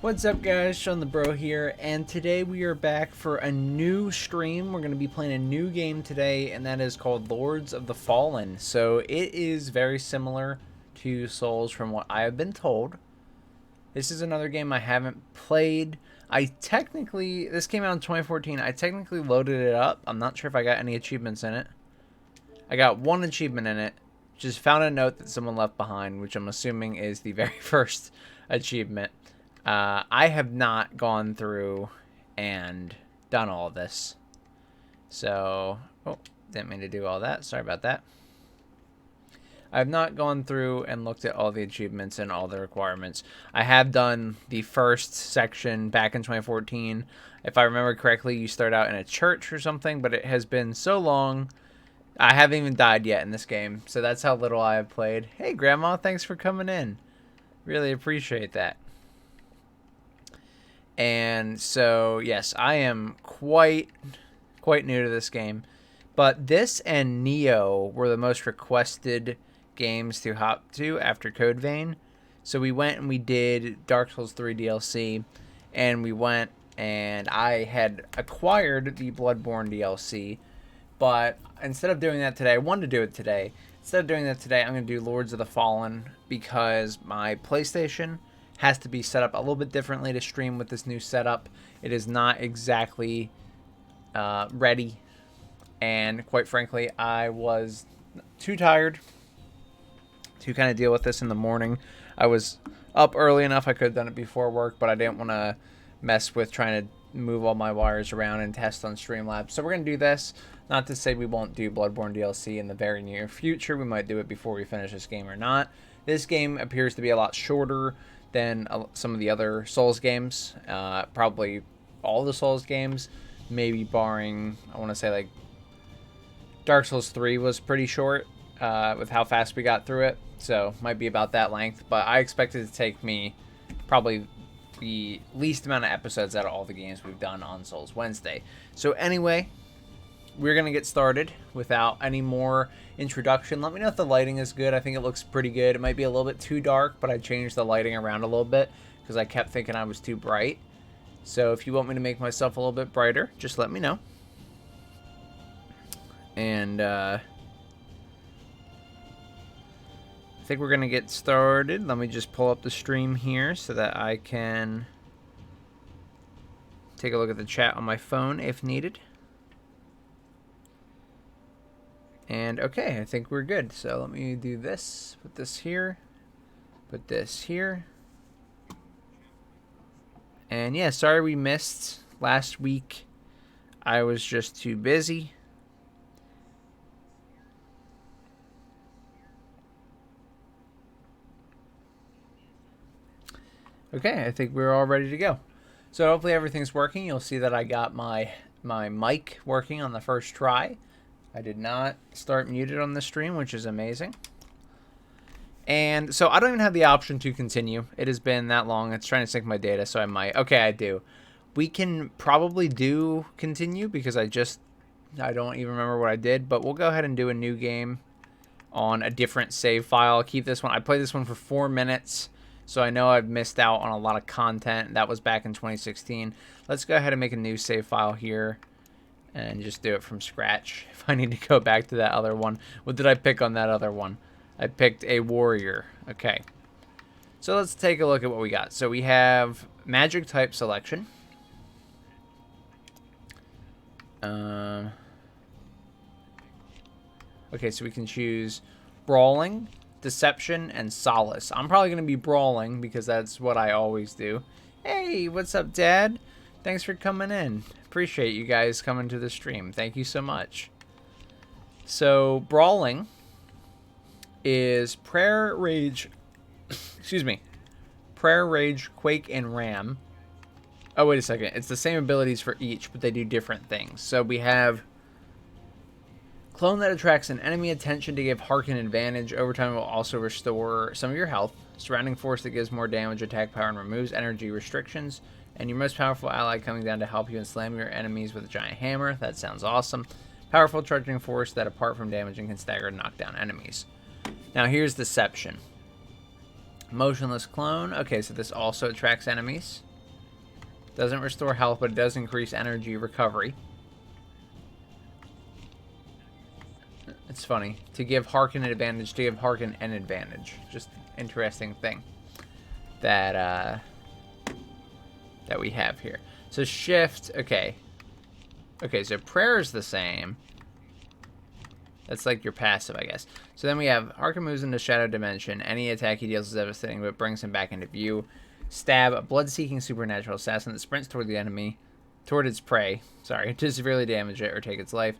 What's up guys, Shawnthebro here, and today we are back for a new stream. We're going to be playing a new game today, and that is called Lords of the Fallen. So it is very similar to Souls from what I have been told. This is another game I haven't played. This came out in 2014, I technically loaded it up. I'm not sure if I got any achievements in it. I got one achievement in it. Just found a note that someone left behind, which I'm assuming is the very first achievement. I have not gone through and done all of this. So, oh, didn't mean to do all that. Sorry about that. I have not gone through and looked at all the achievements and all the requirements. I have done the first section back in 2014. If I remember correctly, you start out in a church or something, but it has been so long. I haven't even died yet in this game, so that's how little I have played. Hey, Grandma, thanks for coming in. Really appreciate that. And so, yes, I am quite new to this game. But this and Neo were the most requested games to hop to after Code Vein. So we went and we did Dark Souls 3 DLC. And we went and I had acquired the Bloodborne DLC. But instead of doing that today, I wanted to do it today. Instead of doing that today, I'm going to do Lords of the Fallen because my PlayStation has to be set up a little bit differently to stream with this new setup. It is not exactly ready, and quite frankly, I was too tired to kind of deal with this in the morning. I was up early enough I could have done it before work, but I didn't want to mess with trying to move all my wires around and test on Streamlabs. So we're going to do this. Not to say we won't do Bloodborne DLC in the very near future. We might do it before we finish this game or not. This game appears to be a lot shorter than some of the other Souls games. Probably all the Souls games, maybe barring, I want to say, like, Dark Souls 3 was pretty short with how fast we got through it. So, might be about that length. But I expect it to take me probably the least amount of episodes out of all the games we've done on Souls Wednesday. So, anyway, we're going to get started without any more introduction. Let me know if the lighting is good. I think it looks pretty good. It might be a little bit too dark, but I changed the lighting around a little bit because I kept thinking I was too bright. So if you want me to make myself a little bit brighter, just let me know. And I think we're going to get started. Let me just pull up the stream here so that I can take a look at the chat on my phone if needed. And okay, I think we're good. So let me do this, put this here, put this here. And yeah, sorry we missed last week. I was just too busy. Okay, I think we're all ready to go. So hopefully everything's working. You'll see that I got my mic working on the first try. I did not start muted on the stream, which is amazing. And so I don't even have the option to continue. It has been that long. It's trying to sync my data, so I might. Okay, I do. We can probably do continue because I don't even remember what I did. But we'll go ahead and do a new game on a different save file. I'll keep this one. I played this one for 4 minutes, so I know I've missed out on a lot of content. That was back in 2016. Let's go ahead and make a new save file here. And just do it from scratch. If I need to go back to that other one. What did I pick on that other one? I picked a warrior. Okay. So let's take a look at what we got. So we have magic type selection. Okay, so we can choose brawling, deception, and solace. I'm probably going to be brawling because that's what I always do. Hey, what's up, Dad? Thanks for coming in. Appreciate you guys coming to the stream. Thank you so much. So, brawling is prayer, rage, excuse me, prayer, rage, quake, and ram. Oh, wait a second. It's the same abilities for each, but they do different things. So we have clone that attracts an enemy attention to give Harken advantage. Over time, it will also restore some of your health. Surrounding force that gives more damage, attack power, and removes energy restrictions. And your most powerful ally coming down to help you and slam your enemies with a giant hammer. That sounds awesome. Powerful charging force that, apart from damaging, can stagger and knock down enemies. Now here's Deception. Motionless clone. Okay, so this also attracts enemies. Doesn't restore health, but it does increase energy recovery. It's funny. To give Harkin an advantage, to give Harkin an advantage. Just interesting thing that that we have here. So shift, okay. Okay, so prayer is the same. That's like your passive, I guess. So then we have Harkin moves into Shadow Dimension. Any attack he deals is devastating, but brings him back into view. Stab, a blood-seeking supernatural assassin that sprints toward the enemy, toward its prey, sorry, to severely damage it or take its life.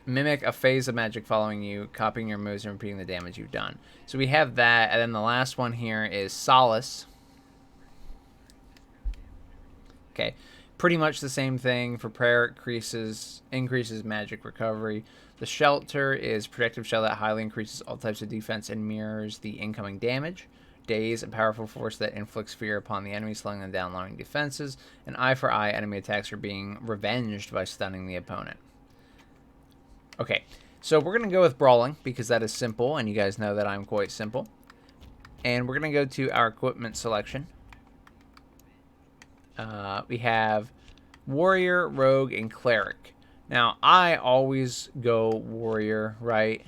Mimic a phase of magic following you, copying your moves and repeating the damage you've done. So we have that, and then the last one here is Solace. Okay, pretty much the same thing. For prayer, increases magic recovery. The Shelter is protective shell that highly increases all types of defense and mirrors the incoming damage. Daze, a powerful force that inflicts fear upon the enemy, slowing them down, lowering defenses. And Eye for Eye, enemy attacks are being revenged by stunning the opponent. Okay, so we're going to go with Brawling because that is simple, and you guys know that I'm quite simple. And we're going to go to our equipment selection. We have Warrior, Rogue, and Cleric. Now, I always go Warrior, right?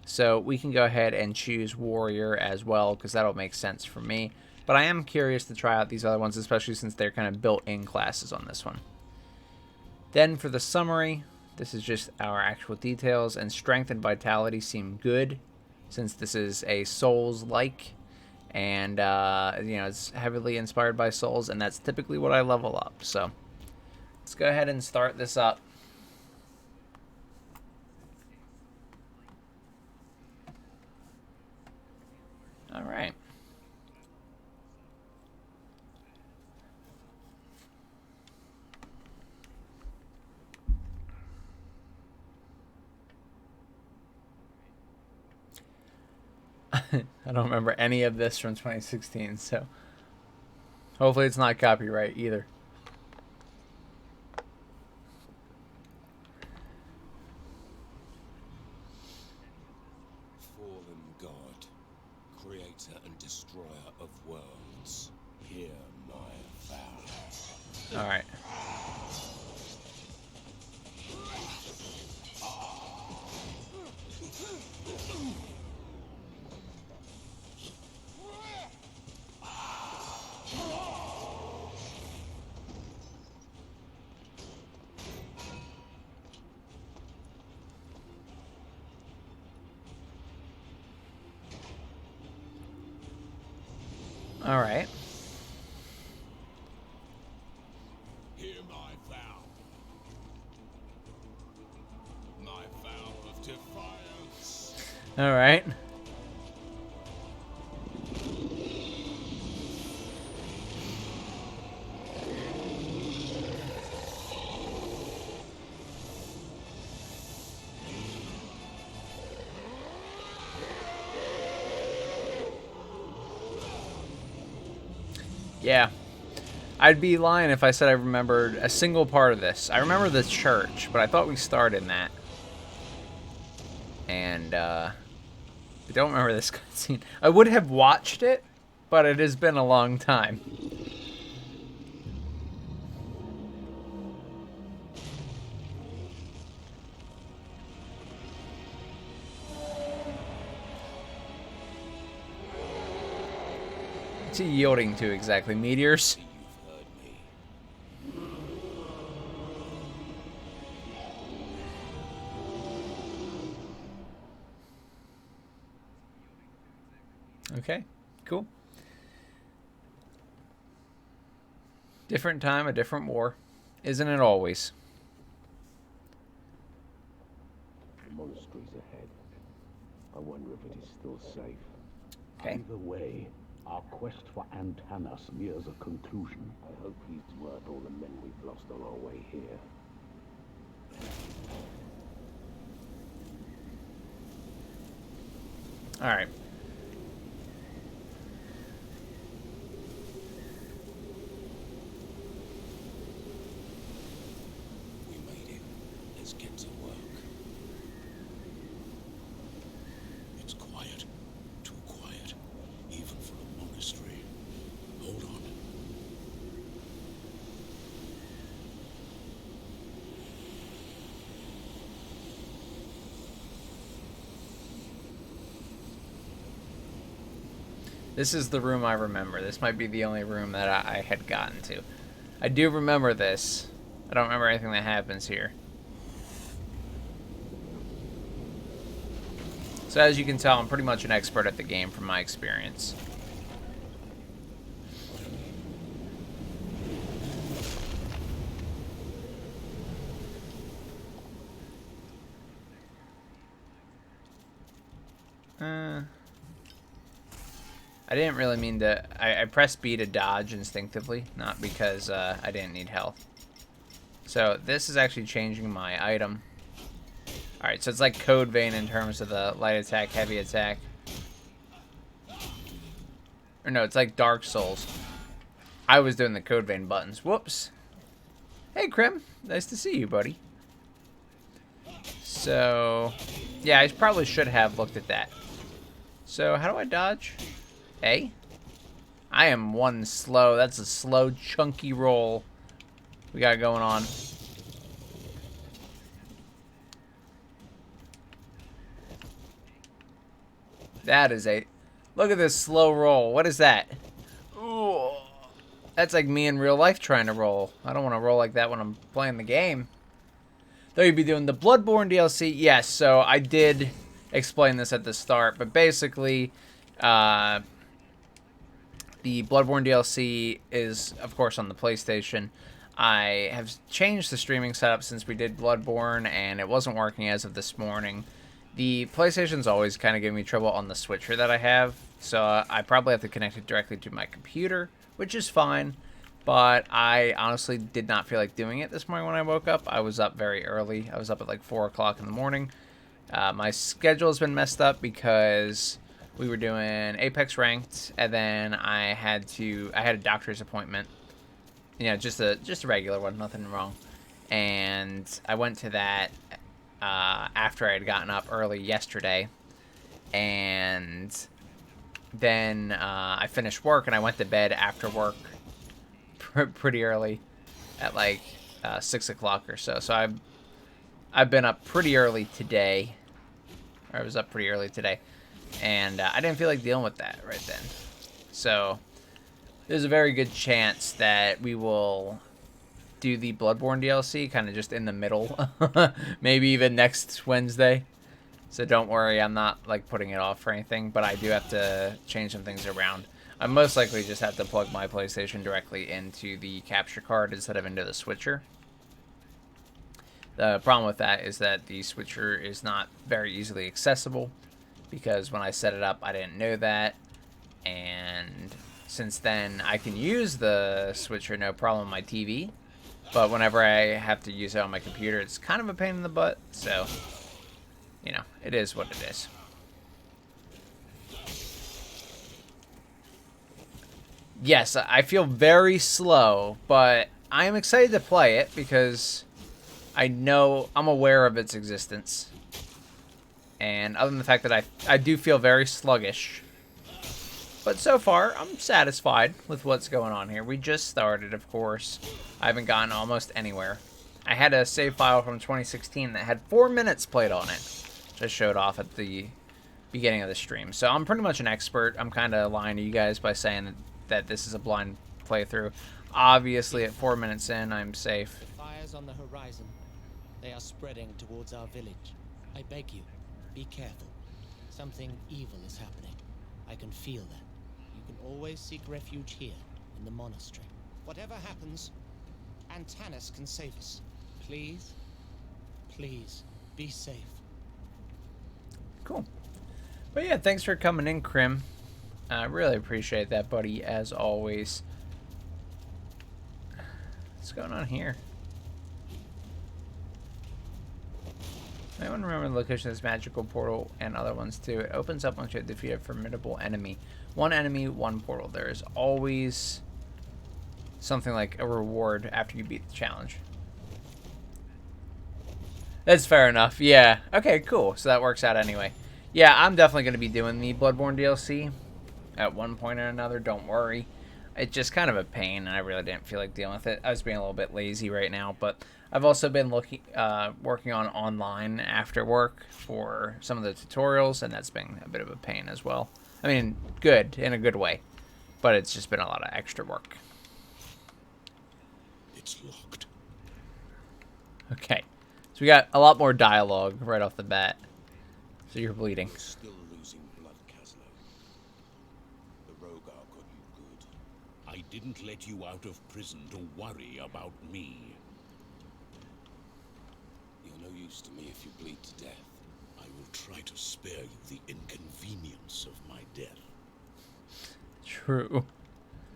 So we can go ahead and choose Warrior as well, because that'll make sense for me. But I am curious to try out these other ones, especially since they're kind of built-in classes on this one. Then for the summary, this is just our actual details, and Strength and Vitality seem good, since this is a Souls-like. And, you know, it's heavily inspired by Souls, and that's typically what I level up. So let's go ahead and start this up. All right. I don't remember any of this from 2016, so hopefully it's not copyright either. Fallen God, creator and destroyer of worlds, hear my vows. All right. All right. Hear my vow. My vow of defiance. All right. Yeah. I'd be lying if I said I remembered a single part of this. I remember the church, but I thought we started in that. And, I don't remember this cutscene. I would have watched it, but it has been a long time. What's he yielding to exactly? Meteors? You've heard me. Okay, cool. Different time, a different war. Isn't it always? The monastery's ahead. I wonder if it is still safe. Okay. Either way, our quest for Antanas nears a conclusion. I hope he's worth all the men we've lost on our way here. All right. We made it. Let's get to work. It's quiet. Too quiet. Even for a monastery. Hold on. This is the room I remember. This might be the only room that I had gotten to. I do remember this. I don't remember anything that happens here. So as you can tell, I'm pretty much an expert at the game from my experience. I didn't really mean to... I pressed B to dodge instinctively, not because I didn't need health. So this is actually changing my item. Alright, so it's like Code Vein in terms of the light attack, heavy attack. Or no, it's like Dark Souls. I was doing the Code Vein buttons. Whoops. Hey, Krim. Nice to see you, buddy. So, yeah, I probably should have looked at that. So, how do I dodge? A? I am one slow. That's a slow, chunky roll we got going on. That is a... Look at this slow roll. What is that? Ooh. That's like me in real life trying to roll. I don't want to roll like that when I'm playing the game. Though you'd be doing the Bloodborne DLC. Yes, so I did explain this at the start. But basically, the Bloodborne DLC is, of course, on the PlayStation. I have changed the streaming setup since we did Bloodborne, and it wasn't working as of this morning. The PlayStation's always kind of giving me trouble on the switcher that I have, so I probably have to connect it directly to my computer, which is fine, but I honestly did not feel like doing it this morning when I woke up. I was up very early. I was up at like 4 o'clock in the morning. My schedule has been messed up because we were doing Apex Ranked, and then I had a doctor's appointment. You know, just a regular one, nothing wrong. And I went to that after I had gotten up early yesterday, and then I finished work and I went to bed after work pretty early at like 6 o'clock or so. So I've been up pretty early today, or I was up pretty early today, and I didn't feel like dealing with that right then. So there's a very good chance that we will do the Bloodborne DLC kind of just in the middle. Maybe even next Wednesday. So don't worry, I'm not like putting it off or anything, but I do have to change some things around. I most likely just have to plug my PlayStation directly into the capture card instead of into the switcher. The problem with that is that the switcher is not very easily accessible, because when I set it up I didn't know that, and since then I can use the switcher no problem on my TV, but whenever I have to use it on my computer, it's kind of a pain in the butt. So, you know, it is what it is. Yes, I feel very slow, but I am excited to play it because I'm aware of its existence. And other than the fact that I do feel very sluggish, but so far, I'm satisfied with what's going on here. We just started, of course. I haven't gotten almost anywhere. I had a save file from 2016 that had 4 minutes played on it, which I showed off at the beginning of the stream. So I'm pretty much an expert. I'm kind of lying to you guys by saying that this is a blind playthrough. Obviously, at 4 minutes in, I'm safe. The fires on the horizon. They are spreading towards our village. I beg you, be careful. Something evil is happening. I can feel that. You can always seek refuge here, in the monastery. Whatever happens, Antanas can save us. Please, please, be safe. Cool. But yeah, thanks for coming in, Krim. I really appreciate that, buddy, as always. What's going on here? Anyone remember the location of this magical portal and other ones too? It opens up once you defeat a formidable enemy. One enemy, one portal. There is always something like a reward after you beat the challenge. That's fair enough. Yeah. Okay, cool. So that works out anyway. Yeah, I'm definitely going to be doing the Bloodborne DLC at one point or another. Don't worry. It's just kind of a pain, and I really didn't feel like dealing with it. I was being a little bit lazy right now, but I've also been working on online after work for some of the tutorials, and that's been a bit of a pain as well. I mean, good, in a good way. But it's just been a lot of extra work. It's locked. Okay. So we got a lot more dialogue right off the bat. So you're bleeding. You're still losing blood, Caslo. The Rogar got you good. I didn't let you out of prison to worry about me. You're no use to me if you bleed to death. I will try to spare you the inconvenience of my death. True.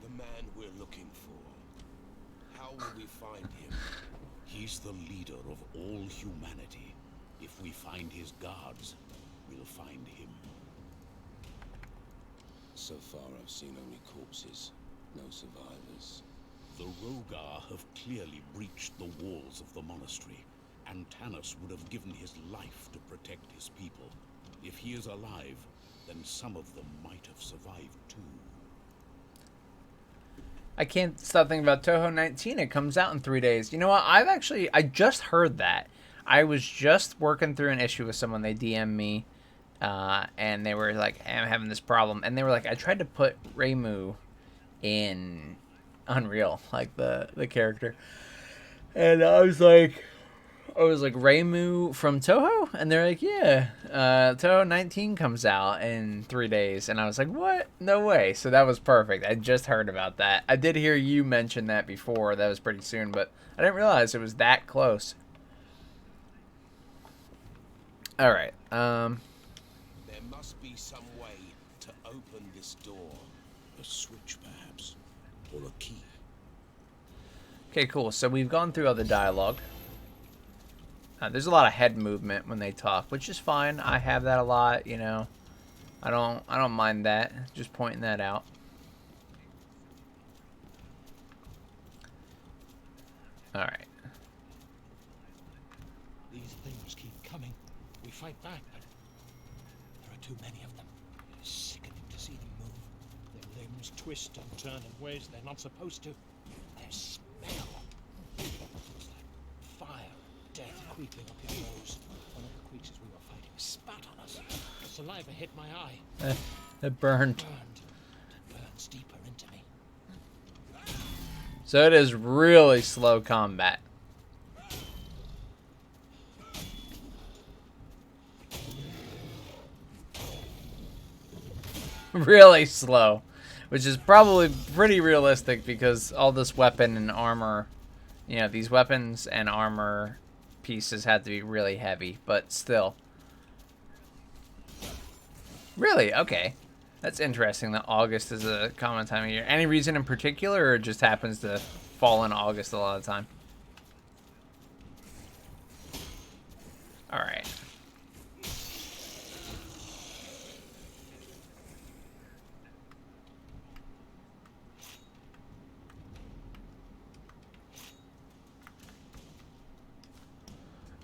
The man we're looking for. How will we find him? He's the leader of all humanity. If we find his guards, we'll find him. So far, I've seen only corpses. No survivors. The Rogar have clearly breached the walls of the monastery, and Tanis would have given his life to protect his people. If he is alive, then some of them might have survived too. I can't stop thinking about Toho 19. It comes out in 3 days. You know what? I just heard that. I was just working through an issue with someone. They DM'd me, and they were like, hey, I'm having this problem. And they were like, I tried to put Reimu in Unreal, like the character. And I was like, Reimu from Toho? And they're like, yeah, Toho 19 comes out in 3 days. And I was like, what? No way. So that was perfect. I just heard about that. I did hear you mention that before. That was pretty soon, but I didn't realize it was that close. All right. There must be some way to open this door. A switch, perhaps, or a key. Okay, cool. So we've gone through all the dialogue. There's a lot of head movement when they talk, which is fine. I have that a lot, you know. I don't mind that. Just pointing that out. All right. These things keep coming. We fight back, but there are too many of them. It's sickening to see them move. Their limbs twist and turn in ways they're not supposed to. Their smell. It's like fire and death creeping up your nose. One of the creatures we were fighting spat on us. The saliva hit my eye. It burned. It burns deeper into me. So it is really slow combat. Really slow. Which is probably pretty realistic because all this weapon and armor, you know, these weapons and armor pieces had to be really heavy, but still. Really? Okay. That's interesting that August is a common time of year. Any reason in particular, or it just happens to fall in August a lot of the time? Alright.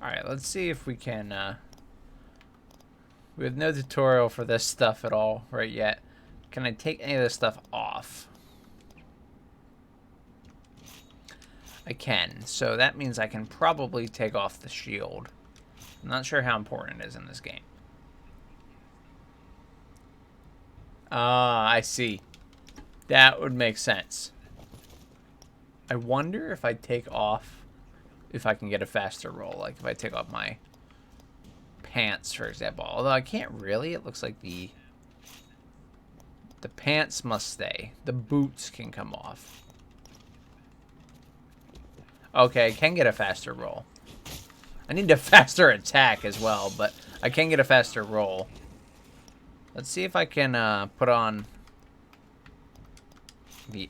Alright, let's see if we can, we have no tutorial for this stuff at all right yet. Can I take any of this stuff off? I can, so that means I can probably take off the shield. I'm not sure how important it is in this game. Ah, I see. That would make sense. I wonder if I take off, if I can get a faster roll. Like if I take off my pants, for example. Although I can't really. It looks like the pants must stay. The boots can come off. Okay, I can get a faster roll. I need a faster attack as well, but I can get a faster roll. Let's see if I can put on the...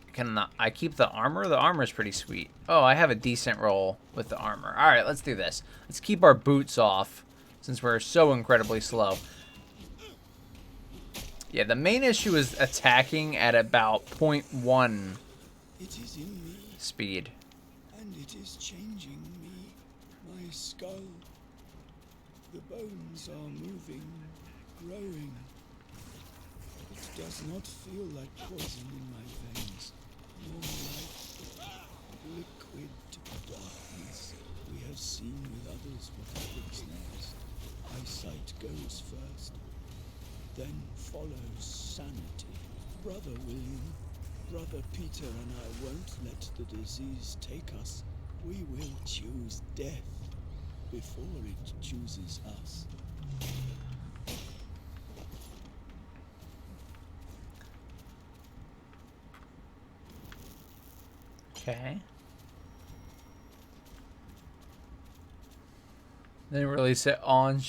I keep the armor? The armor is pretty sweet. Oh, I have a decent roll with the armor. Alright, let's do this. Let's keep our boots off, since we're so incredibly slow. Yeah, the main issue is attacking at about 0.1 It is in me, speed. and it is changing me. My skull. The bones are moving, growing. It does not feel like poison in my veins, more like liquid darkness. We have seen with others what happens next. Eyesight goes first, then follows sanity. Brother William, Brother Peter and I won't let the disease take us. We will choose death before it chooses us. Okay. Then release it on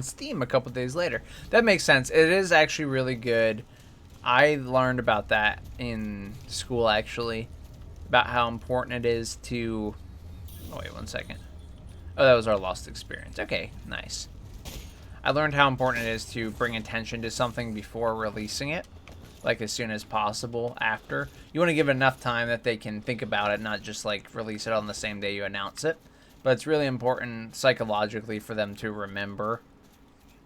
Steam a couple days later. That makes sense. It is actually really good. I learned about that in school, actually, about how important it is to... Oh, wait, 1 second. Oh, that was our lost experience. Okay, nice. I learned how important it is to bring attention to something before releasing it, like as soon as possible after. You want to give it enough time that they can think about it, not just like release it on the same day you announce it. But it's really important psychologically for them to remember.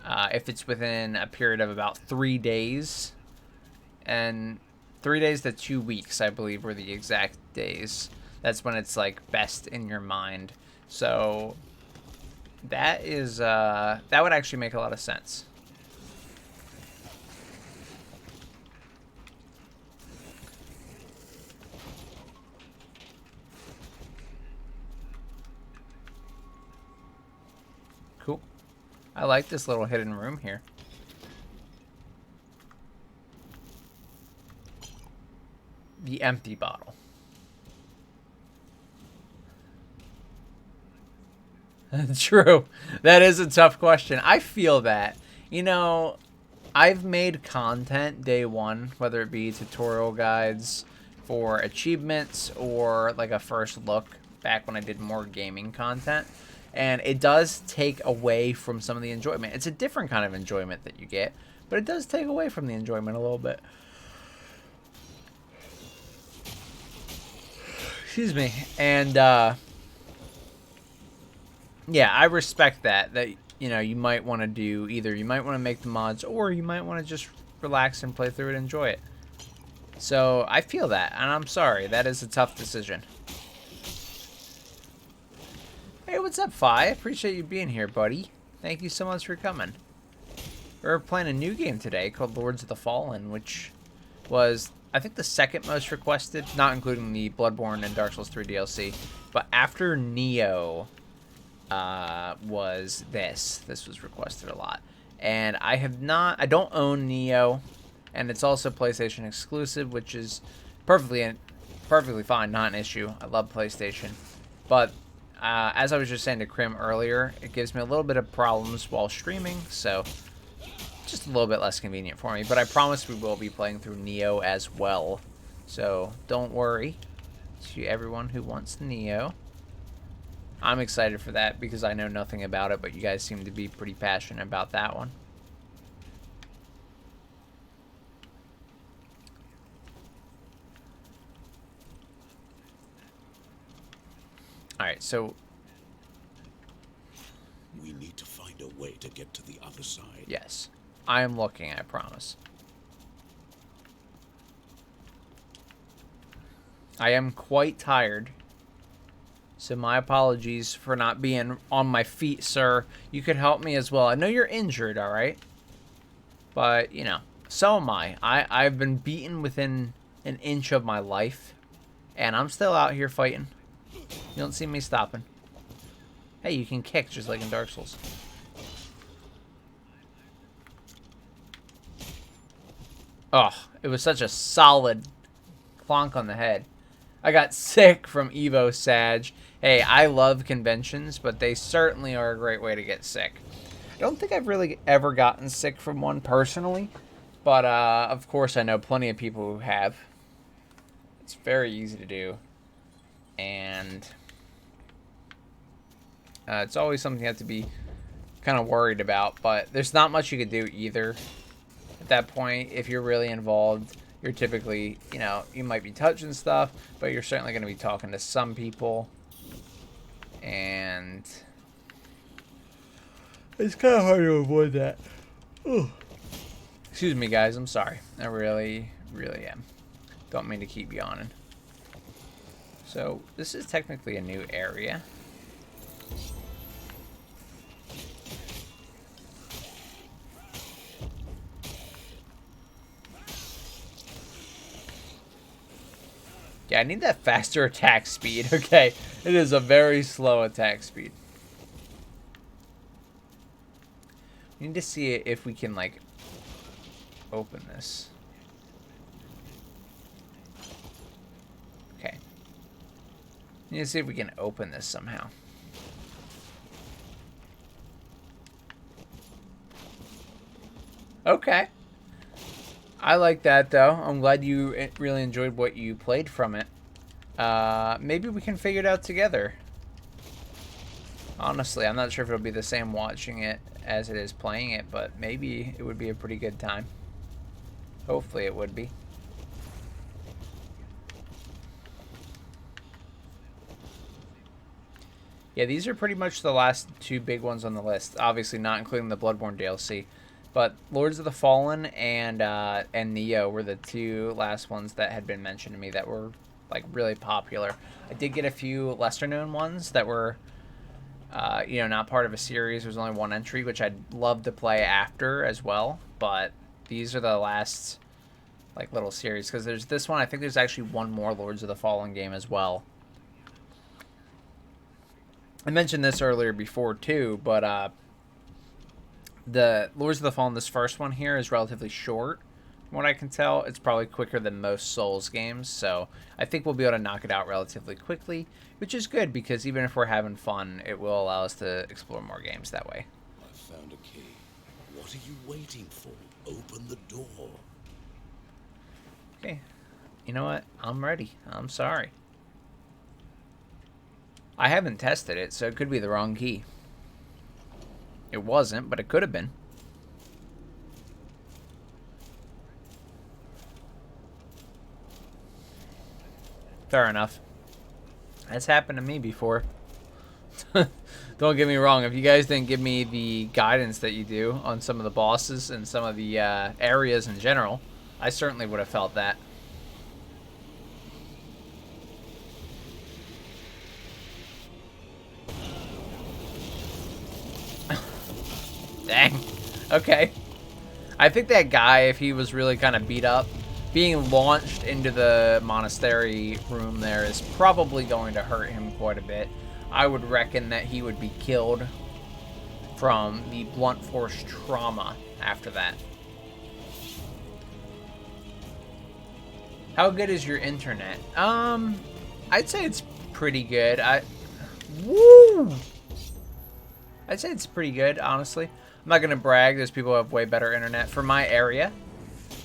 If it's within a period of about 3 days, and 3 days to 2 weeks, I believe, were the exact days. That's when it's like best in your mind. So that is that would actually make a lot of sense. Cool. I like this little hidden room here. The empty bottle. True. That is a tough question. I feel that. You know, I've made content day one, whether it be tutorial guides for achievements or like a first look back when I did more gaming content. And it does take away from some of the enjoyment. It's a different kind of enjoyment that you get, but it does take away from the enjoyment a little bit. Excuse me. And, yeah, I respect that, you know, you might want to do either. You might want to make the mods, or you might want to just relax and play through it and enjoy it. So, I feel that, and I'm sorry. That is a tough decision. Hey, what's up, Fi? I appreciate you being here, buddy. Thank you so much for coming. We're playing a new game today called Lords of the Fallen, which was, I think, the second most requested, not including the Bloodborne and Dark Souls 3 DLC. But after Neo... was this. This was requested a lot. And I don't own Neo, and it's also PlayStation exclusive, which is perfectly fine, not an issue. I love PlayStation. But, as I was just saying to Krim earlier, it gives me a little bit of problems while streaming, so just a little bit less convenient for me. But I promise we will be playing through Neo as well. So, don't worry. To everyone who wants Neo. I'm excited for that because I know nothing about it, but you guys seem to be pretty passionate about that one. Alright, so... We need to find a way to get to the other side. Yes. I am looking, I promise. I am quite tired. So my apologies for not being on my feet, sir. You could help me as well. I know you're injured, all right? But, you know, so am I. I've been beaten within an inch of my life. And I'm still out here fighting. You don't see me stopping. Hey, you can kick just like in Dark Souls. Oh, it was such a solid clonk on the head. I got sick from Evo Sag. Hey, I love conventions, but they certainly are a great way to get sick. I don't think I've really ever gotten sick from one personally, but of course I know plenty of people who have. It's very easy to do, and it's always something you have to be kind of worried about, but there's not much you could do either. At that point, if you're really involved, you're typically, you know, you might be touching stuff, but you're certainly going to be talking to some people. And it's kind of hard to avoid that. Ugh. Excuse me, guys. I'm sorry. I really, really am. Don't mean to keep yawning. So, this is technically a new area. Yeah, I need that faster attack speed. Okay, it is a very slow attack speed. We need to see if we can, like, open this. Okay. We need to see if we can open this somehow. Okay. I like that, though. I'm glad you really enjoyed what you played from it. Maybe we can figure it out together. Honestly, I'm not sure if it'll be the same watching it as it is playing it, but maybe it would be a pretty good time. Hopefully it would be. Yeah, these are pretty much the last two big ones on the list. Obviously not including the Bloodborne DLC. But Lords of the Fallen and Neo were the two last ones that had been mentioned to me that were, like, really popular. I did get a few lesser-known ones that were, you know, not part of a series. There was only one entry, which I'd love to play after as well. But these are the last, like, little series. Because there's this one. I think there's actually one more Lords of the Fallen game as well. I mentioned this earlier before, too, but the Lords of the Fallen, this first one here, is relatively short. From what I can tell, it's probably quicker than most Souls games, so I think we'll be able to knock it out relatively quickly, which is good, because even if we're having fun, it will allow us to explore more games that way. I found a key. What are you waiting for? Open the door. Okay. You know what? I'm ready. I'm sorry. I haven't tested it, so it could be the wrong key. It wasn't, but it could have been. Fair enough. That's happened to me before. Don't get me wrong. If you guys didn't give me the guidance that you do on some of the bosses and some of the areas in general, I certainly would have felt that. Dang. Okay. I think that guy, if he was really kind of beat up, being launched into the monastery room there is probably going to hurt him quite a bit. I would reckon that he would be killed from the blunt force trauma after that. How good is your internet? I'd say it's pretty good. Woo! I'd say it's pretty good, honestly. I'm not gonna brag. There's people who have way better internet. For my area,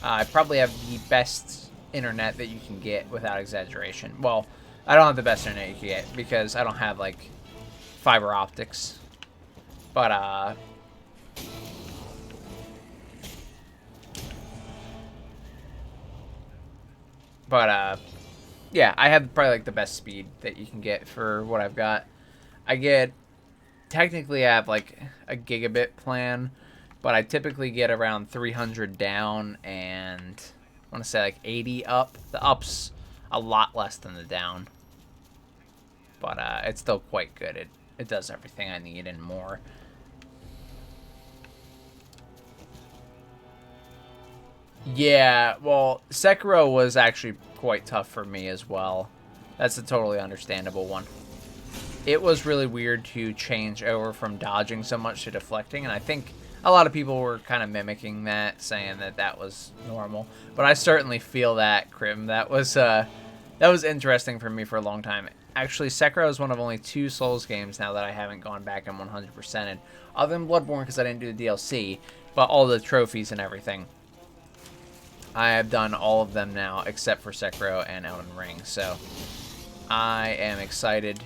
I probably have the best internet that you can get without exaggeration. Well, I don't have the best internet you can get because I don't have, like, fiber optics. But, yeah, I have probably, like, the best speed that you can get for what I've got. Technically, I have, like, a gigabit plan, but I typically get around 300 down and I want to say, like, 80 up. The up's a lot less than the down, but it's still quite good. It does everything I need and more. Yeah, well, Sekiro was actually quite tough for me as well. That's a totally understandable one. It was really weird to change over from dodging so much to deflecting, and I think a lot of people were kind of mimicking that, saying that that was normal. But I certainly feel that, Krim. That was interesting for me for a long time. Actually, Sekiro is one of only 2 Souls games now that I haven't gone back and 100%ed. Other than Bloodborne, because I didn't do the DLC, but all the trophies and everything. I have done all of them now, except for Sekiro and Elden Ring. So I am excited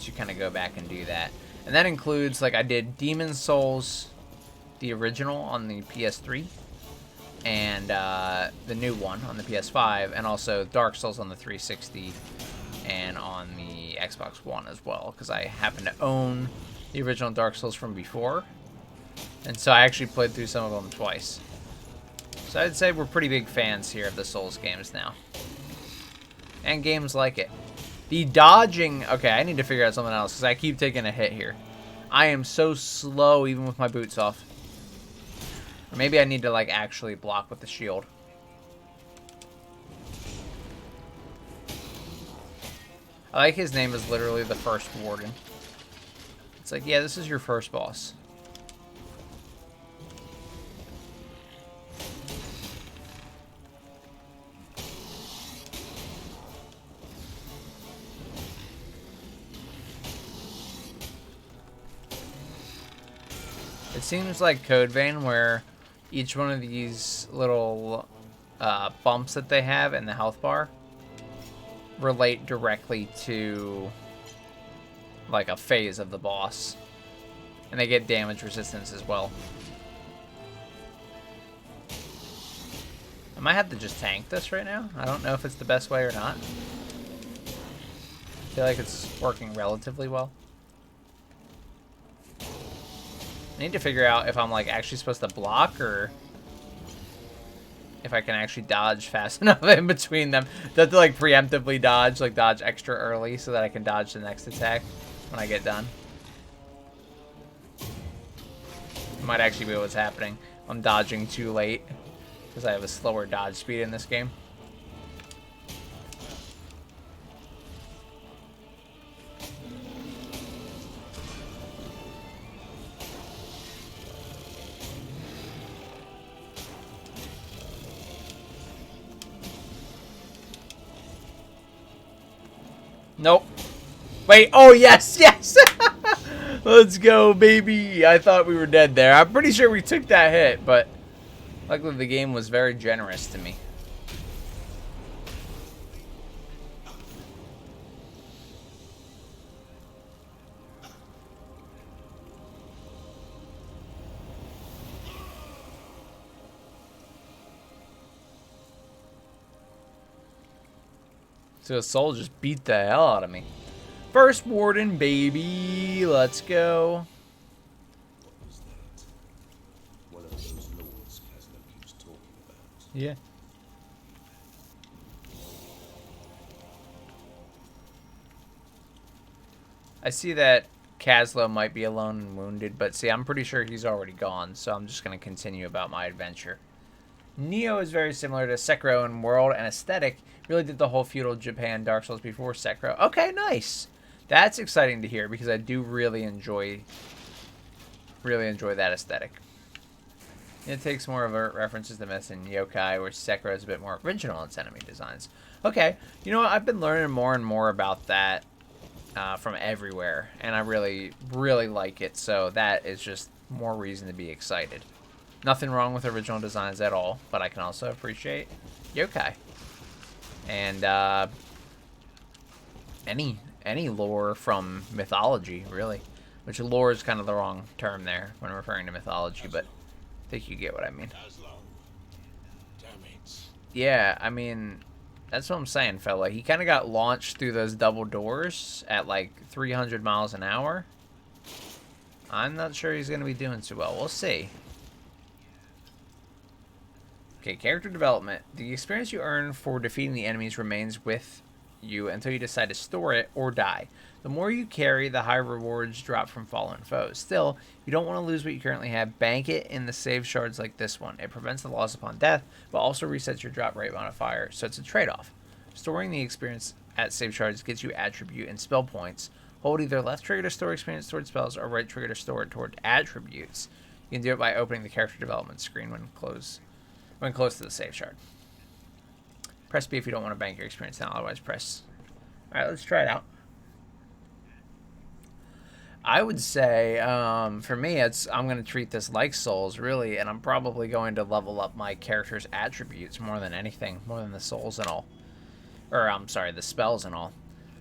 to kind of go back and do that. And that includes, like, I did Demon's Souls, the original on the PS3, and the new one on the PS5, and also Dark Souls on the 360 and on the Xbox One as well, because I happen to own the original Dark Souls from before, and so I actually played through some of them twice. So I'd say we're pretty big fans here of the Souls games now, and games like it. The dodging... Okay, I need to figure out something else, because I keep taking a hit here. I am so slow, even with my boots off. Or maybe I need to, like, actually block with the shield. I like his name is literally the first warden. It's like, yeah, this is your first boss. It seems like Code Vein, where each one of these little bumps that they have in the health bar relate directly to like a phase of the boss. And they get damage resistance as well. I might have to just tank this right now. I don't know if it's the best way or not. I feel like it's working relatively well. I need to figure out if I'm like actually supposed to block or if I can actually dodge fast enough in between them. Do I have to like preemptively dodge, like dodge extra early so that I can dodge the next attack when I get done? Might actually be what's happening. I'm dodging too late because I have a slower dodge speed in this game. Nope. Wait, oh yes, yes! Let's go, baby! I thought we were dead there. I'm pretty sure we took that hit, but luckily the game was very generous to me. So a soul just beat the hell out of me. First warden, baby. Let's go. What was that? One of those lords Casno keeps talking about. Yeah. I see that Caslo might be alone and wounded, but see, I'm pretty sure he's already gone, so I'm just going to continue about my adventure. Neo is very similar to Sekiro in world and aesthetic. Really did the whole feudal Japan Dark Souls before Sekiro. Okay, nice. That's exciting to hear because I do really enjoy that aesthetic. It takes more overt references to myths and yokai, where Sekiro is a bit more original in its enemy designs. Okay, you know what? I've been learning more and more about that from everywhere, and I really, really like it. So that is just more reason to be excited. Nothing wrong with original designs at all, but I can also appreciate yokai and any lore from mythology, really. Which lore is kind of the wrong term there when referring to mythology, but I think you get what I mean. Damn it. Yeah, I mean, that's what I'm saying, fella. He kind of got launched through those double doors at like 300 miles an hour. I'm not sure he's going to be doing too well. We'll see. Okay, character development. The experience you earn for defeating the enemies remains with you until you decide to store it or die. The more you carry, the higher rewards drop from fallen foes. Still, you don't want to lose what you currently have. Bank it in the save shards like this one. It prevents the loss upon death, but also resets your drop rate modifier, so it's a trade-off. Storing the experience at save shards gets you attribute and spell points. Hold either left trigger to store experience toward spells or right trigger to store it toward attributes. You can do it by opening the character development screen when close to the save shard. Press B if you don't want to bank your experience now, otherwise press. Alright, let's try it out. I would say, for me, I'm going to treat this like Souls, really, and I'm probably going to level up my character's attributes more than anything, more than the souls and all. Or, I'm sorry, the spells and all.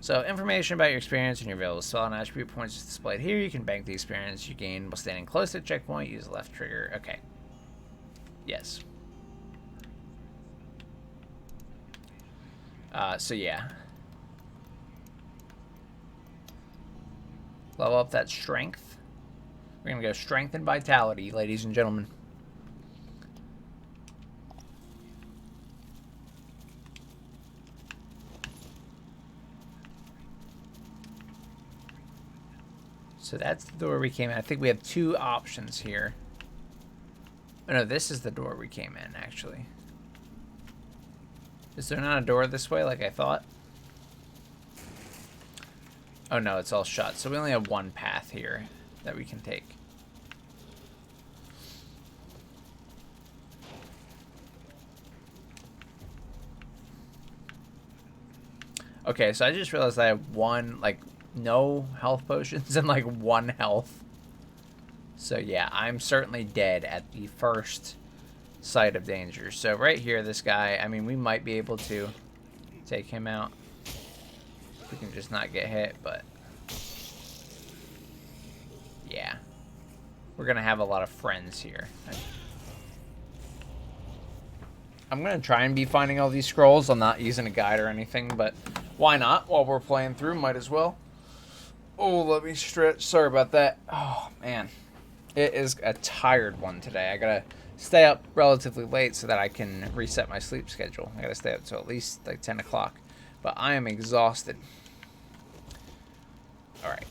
So, information about your experience and your available spell and attribute points is displayed here. You can bank the experience you gain while standing close to the checkpoint. Use the left trigger. Okay. Yes. So yeah. Level up that strength. We're gonna go strength and vitality, ladies and gentlemen. So that's the door we came in. I think we have two options here. Oh no, this is the door we came in, actually. Is there not a door this way like I thought? Oh no, it's all shut. So we only have one path here that we can take. Okay, so I just realized I have one, like, no health potions and, like, 1 health. So, yeah, I'm certainly dead at the first sight of danger. So, right here, this guy, I mean, we might be able to take him out. We can just not get hit, but... yeah. We're going to have a lot of friends here. I'm going to try and be finding all these scrolls. I'm not using a guide or anything, but why not? While we're playing through, might as well. Oh, let me stretch. Sorry about that. Oh, man. It is a tired one today. I got to stay up relatively late so that I can reset my sleep schedule. I got to stay up till at least like 10 o'clock. But I am exhausted. All right.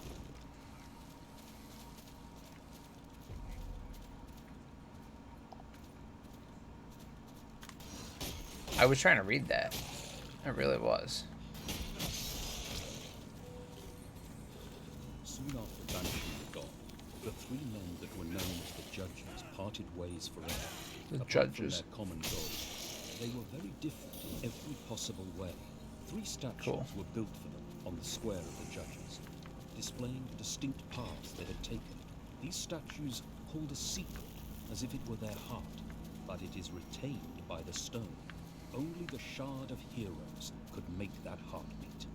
I was trying to read that. I really was. Soon after banishing the god, the 3 men that were known as the Judges parted ways forever. The Apart Judges. From their common goal, they were very different in every possible way. 3 statues Cool. were built for them on the square of the Judges, displaying distinct paths they had taken. These statues hold a secret, as if it were their heart, but it is retained by the stone. Only the Shard of Heroes could make that heart beat,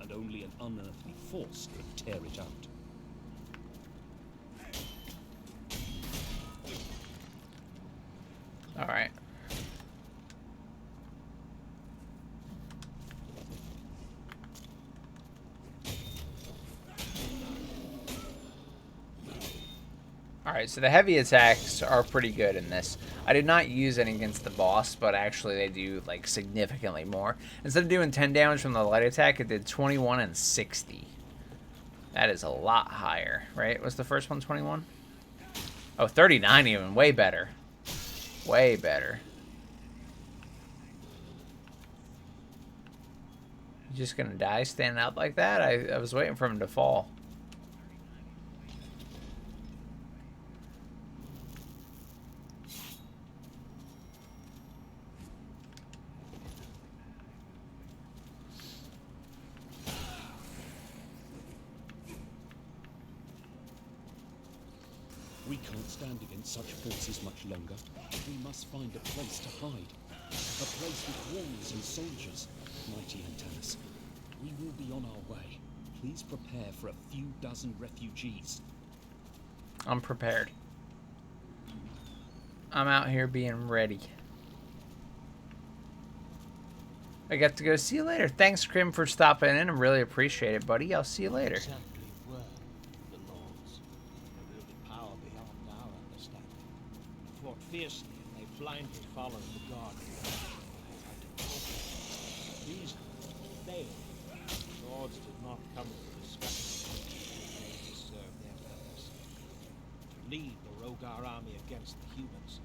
and only an unearthly force could tear it out. All right. Alright, so the heavy attacks are pretty good in this. I did not use any against the boss, but actually they do, like, significantly more. Instead of doing 10 damage from the light attack, it did 21 and 60. That is a lot higher, right? Was the first one 21? Oh, 39 even. Way better. Way better. You just gonna die standing up like that? I was waiting for him to fall. We can't stand against such forces much longer. We must find a place to hide. A place with walls and soldiers. Mighty Antanas, we will be on our way. Please prepare for a few dozen refugees. I'm prepared. I'm out here being ready. I got to go. See you later. Thanks, Krim, for stopping in. I really appreciate it, buddy. I'll see you later. Exactly were the lords. They wielded power beyond our understanding. Fought fiercely, and they blindly followed the god. These failed. The lords did not come for discussion. They to serve their purpose. To lead the Rogar army against the humans.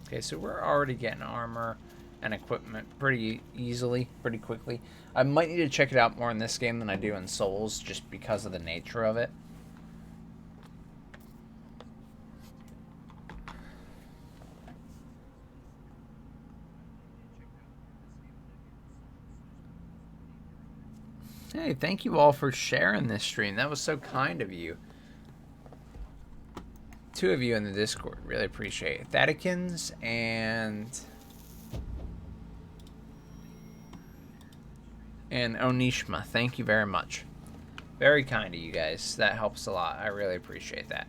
Okay, so we're already getting armor and equipment pretty easily, pretty quickly. I might need to check it out more in this game than I do in Souls, just because of the nature of it. Hey, thank you all for sharing this stream. That was so kind of you. 2 of you in the Discord. Really appreciate it. Thatikins and Onishma. Thank you very much. Very kind of you guys. That helps a lot. I really appreciate that.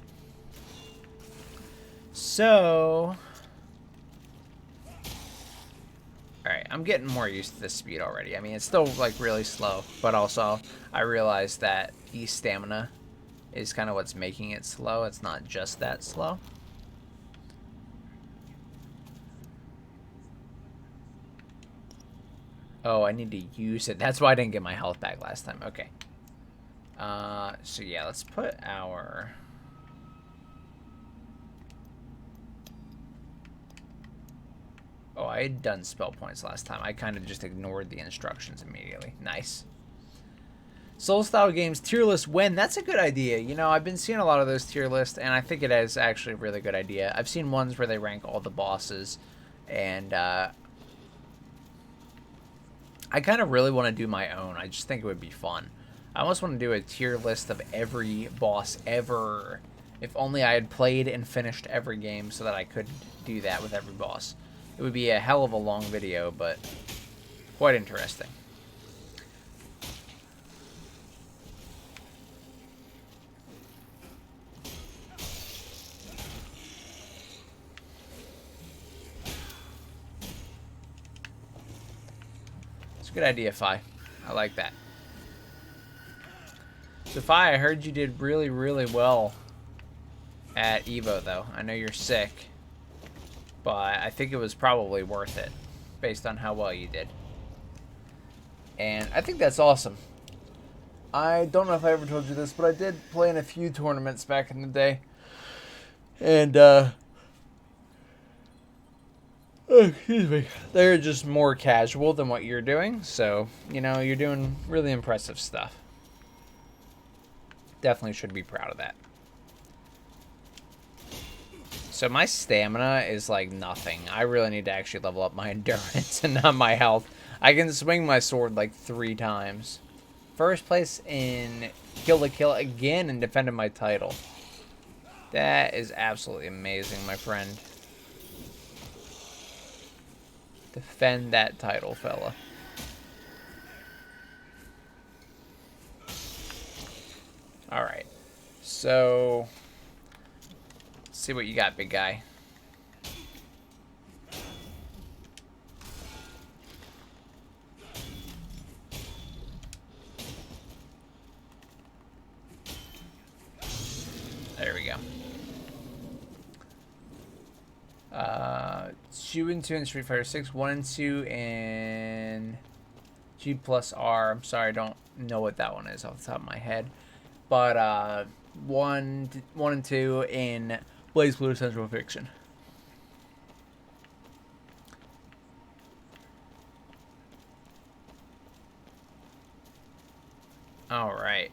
So... alright, I'm getting more used to this speed already. I mean, it's still, like, really slow. But also, I realize that the stamina is kind of what's making it slow. It's not just that slow. Oh, I need to use it. That's why I didn't get my health back last time. Okay. So yeah, let's put our... oh, I had done spell points last time. I kind of just ignored the instructions immediately. Nice. Soul-style games tier list when? That's a good idea. You know, I've been seeing a lot of those tier lists, and I think it is actually a really good idea. I've seen ones where they rank all the bosses, and I kind of really want to do my own. I just think it would be fun. I almost want to do a tier list of every boss ever. If only I had played and finished every game so that I could do that with every boss. It would be a hell of a long video, but quite interesting. Good idea, Fi. I like that. So, Fi, I heard you did really, really well at Evo, though. I know you're sick, but I think it was probably worth it based on how well you did. And I think that's awesome. I don't know if I ever told you this, but I did play in a few tournaments back in the day. And, excuse me. They're just more casual than what you're doing. So, you know, you're doing really impressive stuff. Definitely should be proud of that. So my stamina is like nothing. I really need to actually level up my endurance and not my health. I can swing my sword like 3 times. First place in Kill to Kill again and defended my title. That is absolutely amazing, my friend. Defend that title, fella. Alright. So, let's see what you got, big guy. There we go. 2 and 2 in Street Fighter 6, 1 and 2 in G plus R. I'm sorry, I don't know what that one is off the top of my head. But 1 and 2 in Blaze Blue Central Fiction. All right.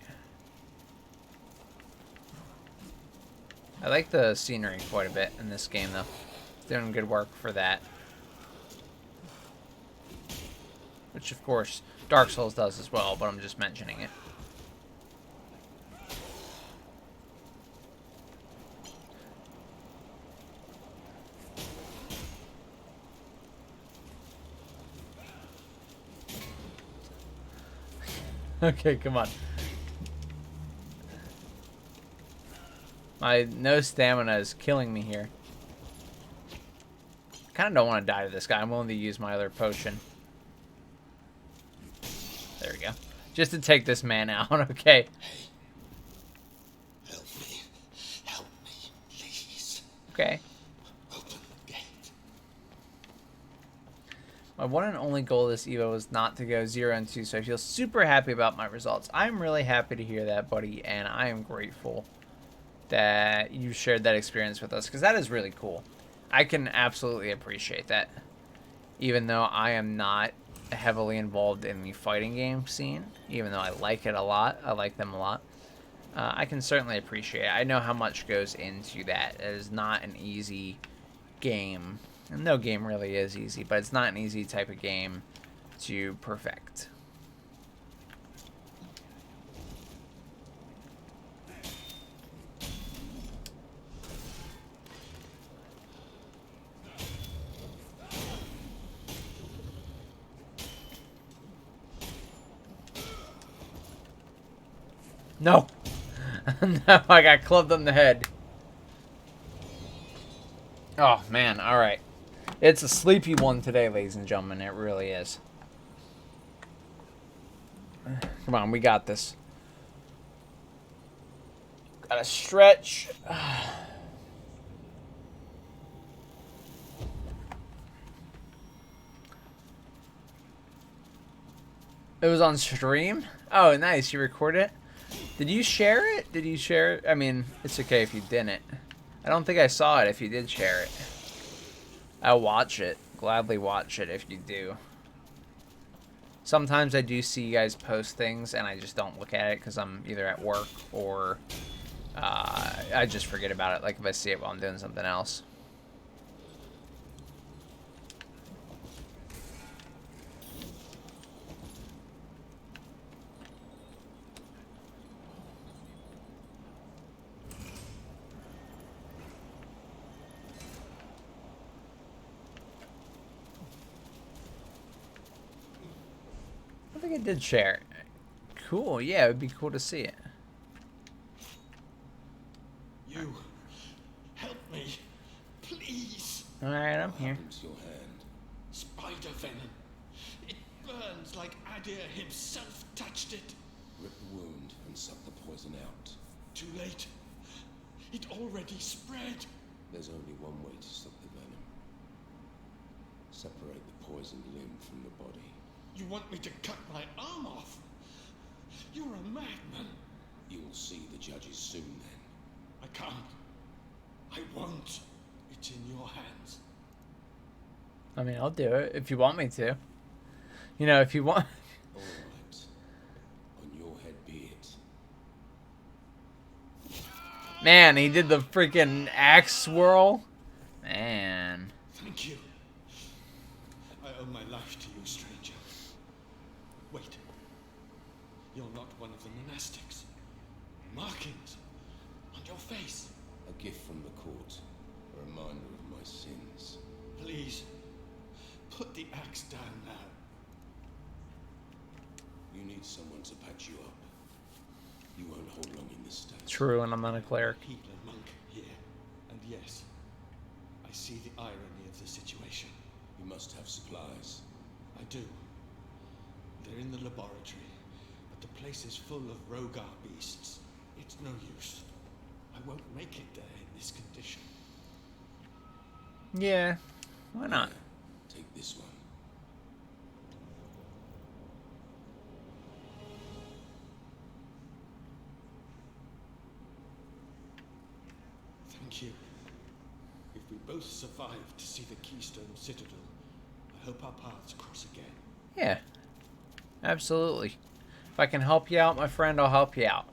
I like the scenery quite a bit in this game, though. Doing good work for that. Which, of course, Dark Souls does as well, but I'm just mentioning it. Okay, come on. My no stamina is killing me here. I kind of don't want to die to this guy. I'm willing to use my other potion. There we go. Just to take this man out, okay. Help me, please. Okay. Open the gate. My one and only goal this Evo was not to go 0 and 2, so I feel super happy about my results. I'm really happy to hear that, buddy, and I am grateful that you shared that experience with us, because that is really cool. I can absolutely appreciate that. Even though I am not heavily involved in the fighting game scene, even though I like it a lot, I like them a lot, I can certainly appreciate it. I know how much goes into that. It is not an easy game. And no game really is easy, but it's not an easy type of game to perfect. No. No, I got clubbed on the head. Oh, man. All right. It's a sleepy one today, ladies and gentlemen. It really is. Come on, we got this. Gotta stretch. It was on stream? Oh, nice. You recorded it? Did you share it? Did you share it? I mean, it's okay if you didn't. I don't think I saw it if you did share it. I'll watch it gladly watch it if you do. Sometimes I do see you guys post things and I just don't look at it because I'm either at work or I just forget about it, like if I see it while I'm doing something else. I think I did share it. Cool, yeah, it would be cool to see it. You help me, please. Alright, I'm here. Into your hand. Spider venom. It burns like Adir himself touched it. Rip the wound and suck the poison out. Too late. It already spread. There's only one way to stop the venom. Separate the poisoned limb from the body. You want me to cut my arm off? You're a madman. You'll see the judges soon then. I can't. I won't. It's in your hands. I mean, I'll do it if you want me to. You know, if you want. All right. On your head be it. Man, he did the freaking axe swirl. Man. Thank you. I owe my life to you, stranger. Wait. You're not one of the monastics. Markings on your face. A gift from the court. A reminder of my sins. Please, put the axe down now. You need someone to patch you up. You won't hold long in this state. True, and I'm not a cleric. Healer monk here. And yes, I see the irony of the situation. You must have supplies. I do. They're in the laboratory, but the place is full of Rogar beasts. It's no use. I won't make it there in this condition. Yeah, why not? Take this one. Thank you. If we both survive to see the Keystone Citadel, I hope our paths cross again. Yeah, absolutely. If I can help you out, my friend, I'll help you out.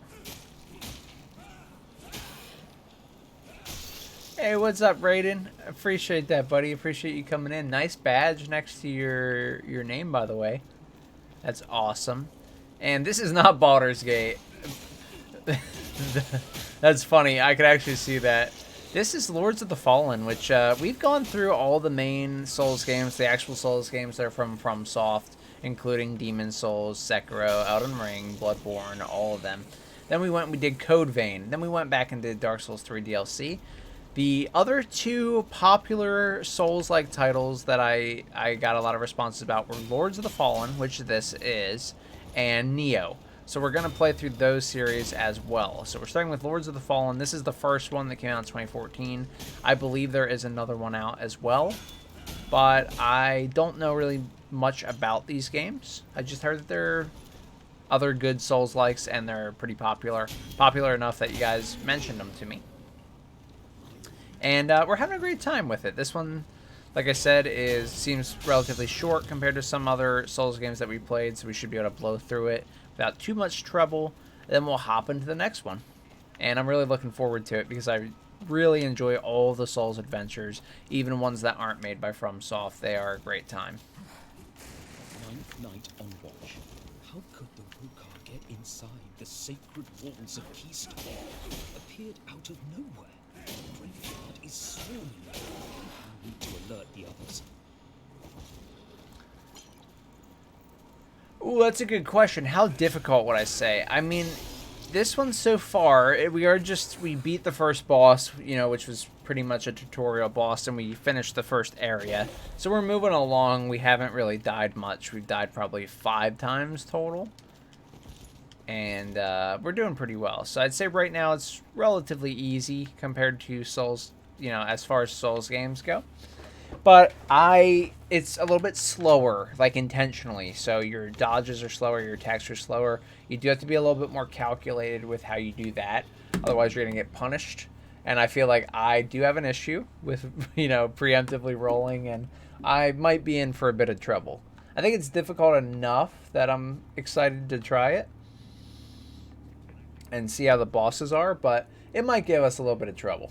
Hey, what's up, Raiden? Appreciate that, buddy. Appreciate you coming in. Nice badge next to your name, by the way. That's awesome. And this is not Baldur's Gate. That's funny. I could actually see that. This is Lords of the Fallen, which we've gone through all the main Souls games, the actual Souls games that are from FromSoft, including Demon's Souls, Sekiro, Elden Ring, Bloodborne, all of them. Then we went and we did Code Vein. Then we went back and did Dark Souls 3 DLC. The other two popular Souls-like titles that I got a lot of responses about were Lords of the Fallen, which this is, and Nioh. So we're going to play through those series as well. So we're starting with Lords of the Fallen. This is the first one that came out in 2014. I believe there is another one out as well, but I don't know really much about these games. I just heard that they're other good Souls-likes and they're pretty popular. Popular enough that you guys mentioned them to me. And we're having a great time with it. This one, like I said, seems relatively short compared to some other Souls games that we played, so we should be able to blow through it without too much trouble. Then we'll hop into the next one. And I'm really looking forward to it because I really enjoy all the Souls adventures, even ones that aren't made by FromSoft. They are a great time. Ninth night on watch. How could the Rukar get inside the sacred walls of Keystone? Appeared out of nowhere. The graveyard is swarming. We need to alert the others. Ooh, that's a good question. How difficult would I say? I mean, this one so far, we beat the first boss, you know, which was pretty much a tutorial boss, and we finished the first area. So we're moving along. We haven't really died much. We've died probably 5 times total. And we're doing pretty well. So I'd say right now it's relatively easy compared to Souls, you know, as far as Souls games go. But it's a little bit slower, like intentionally. So your dodges are slower, your attacks are slower. You do have to be a little bit more calculated with how you do that. Otherwise, you're going to get punished. And I feel like I do have an issue with, you know, preemptively rolling and I might be in for a bit of trouble. I think it's difficult enough that I'm excited to try it and see how the bosses are, but it might give us a little bit of trouble.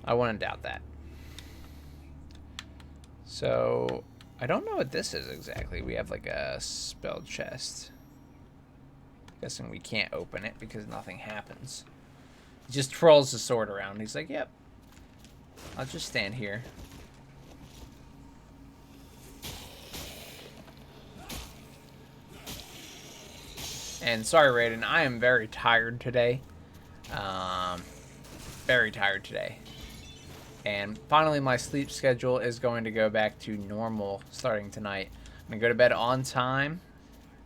I wouldn't doubt that. So, I don't know what this is exactly. We have like a spell chest. Guessing we can't open it because nothing happens. He just twirls the sword around. He's like, yep. I'll just stand here. And sorry, Raiden, I am very tired today. Very tired today. And finally, my sleep schedule is going to go back to normal starting tonight. I'm going to go to bed on time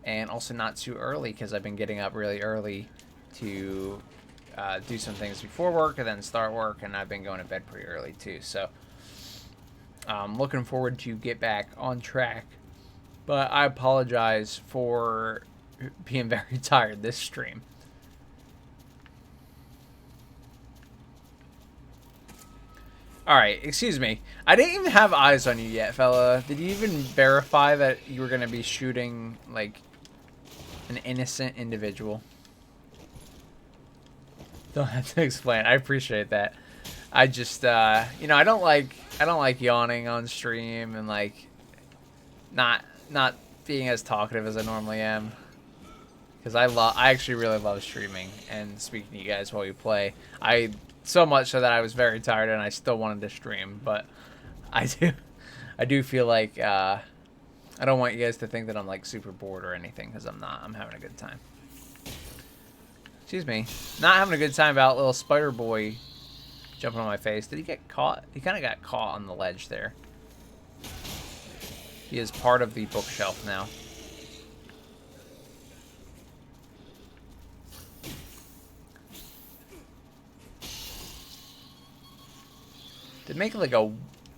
and also not too early because I've been getting up really early to do some things before work and then start work, and I've been going to bed pretty early too. So I'm looking forward to get back on track. But I apologize for being very tired this stream. Alright, excuse me. I didn't even have eyes on you yet, fella. Did you even verify that you were going to be shooting, like, an innocent individual? Don't have to explain. I appreciate that. I just, you know, I don't like yawning on stream and, like, not being as talkative as I normally am. Because I actually really love streaming and speaking to you guys while you play. So much so that I was very tired and I still wanted to stream, but I do feel like I don't want you guys to think that I'm like super bored or anything, because I'm not. I'm having a good time. Excuse me, not having a good time about little spider boy jumping on my face. Did he get caught? He kind of got caught on the ledge there. He is part of the bookshelf now. They make like a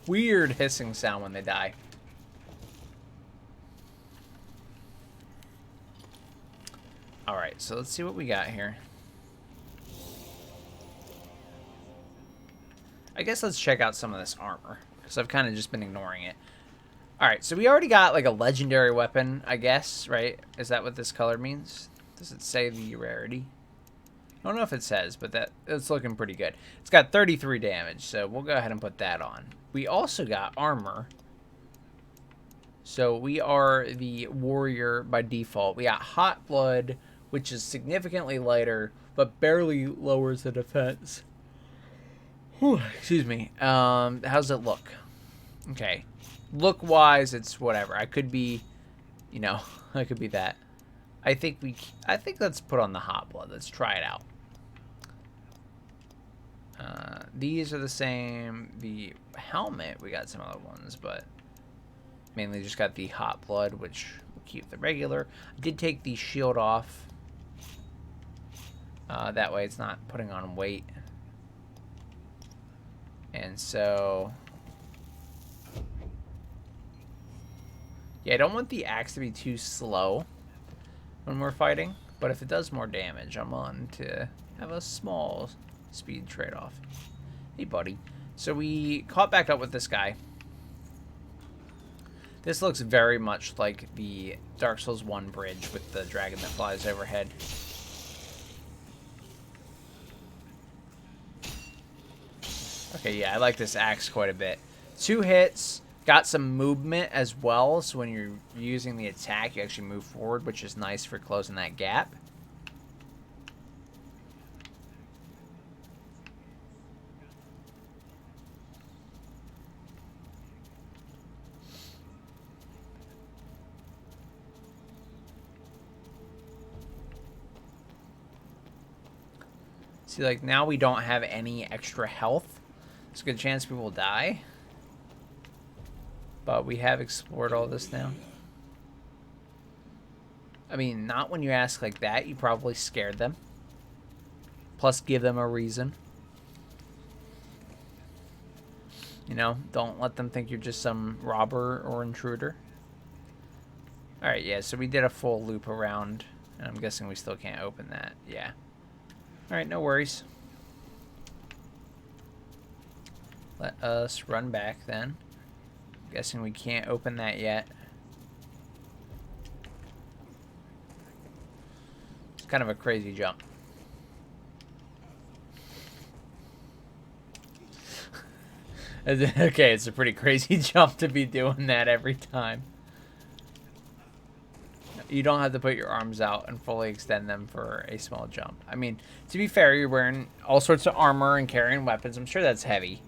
weird hissing sound when they die. Alright, so let's see what we got here. I guess let's check out some of this armor, because I've kind of just been ignoring it. Alright, so we already got like a legendary weapon, I guess, right? Is that what this color means? Does it say the rarity? I don't know if it says, but it's looking pretty good. It's got 33 damage, so we'll go ahead and put that on. We also got armor. So we are the warrior by default. We got hot blood, which is significantly lighter, but barely lowers the defense. Whew, excuse me. How's it look? Okay. Look-wise, it's whatever. I could be, you know, I could be that. I think let's put on the hot blood. Let's try it out. These are the same. The helmet, we got some other ones, but mainly just got the hot blood, which will keep the regular. I did take the shield off. That way it's not putting on weight. And so, yeah, I don't want the axe to be too slow when we're fighting, but if it does more damage, I'm willing to have a small speed trade-off. Hey, buddy. So we caught back up with this guy. This looks very much like the Dark Souls 1 bridge with the dragon that flies overhead. Okay, yeah, I like this axe quite a bit. 2 hits, got some movement as well, so when you're using the attack, you actually move forward, which is nice for closing that gap. See, like, now we don't have any extra health. There's a good chance we will die. But we have explored all this now. I mean, not when you ask like that. You probably scared them. Plus, give them a reason. You know, don't let them think you're just some robber or intruder. Alright, yeah, so we did a full loop around. And I'm guessing we still can't open that. Yeah. Alright, no worries. Let us run back then. Guessing we can't open that yet. It's kind of a crazy jump. Okay, it's a pretty crazy jump to be doing that every time. You don't have to put your arms out and fully extend them for a small jump. I mean, to be fair, you're wearing all sorts of armor and carrying weapons. I'm sure that's heavy.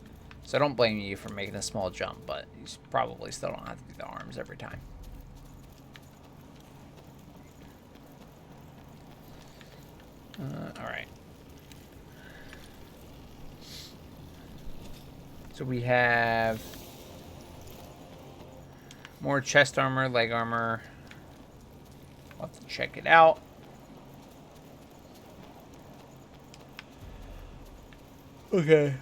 So I don't blame you for making a small jump, but you probably still don't have to do the arms every time. Alright. So we have more chest armor, leg armor. I'll have to check it out. Okay.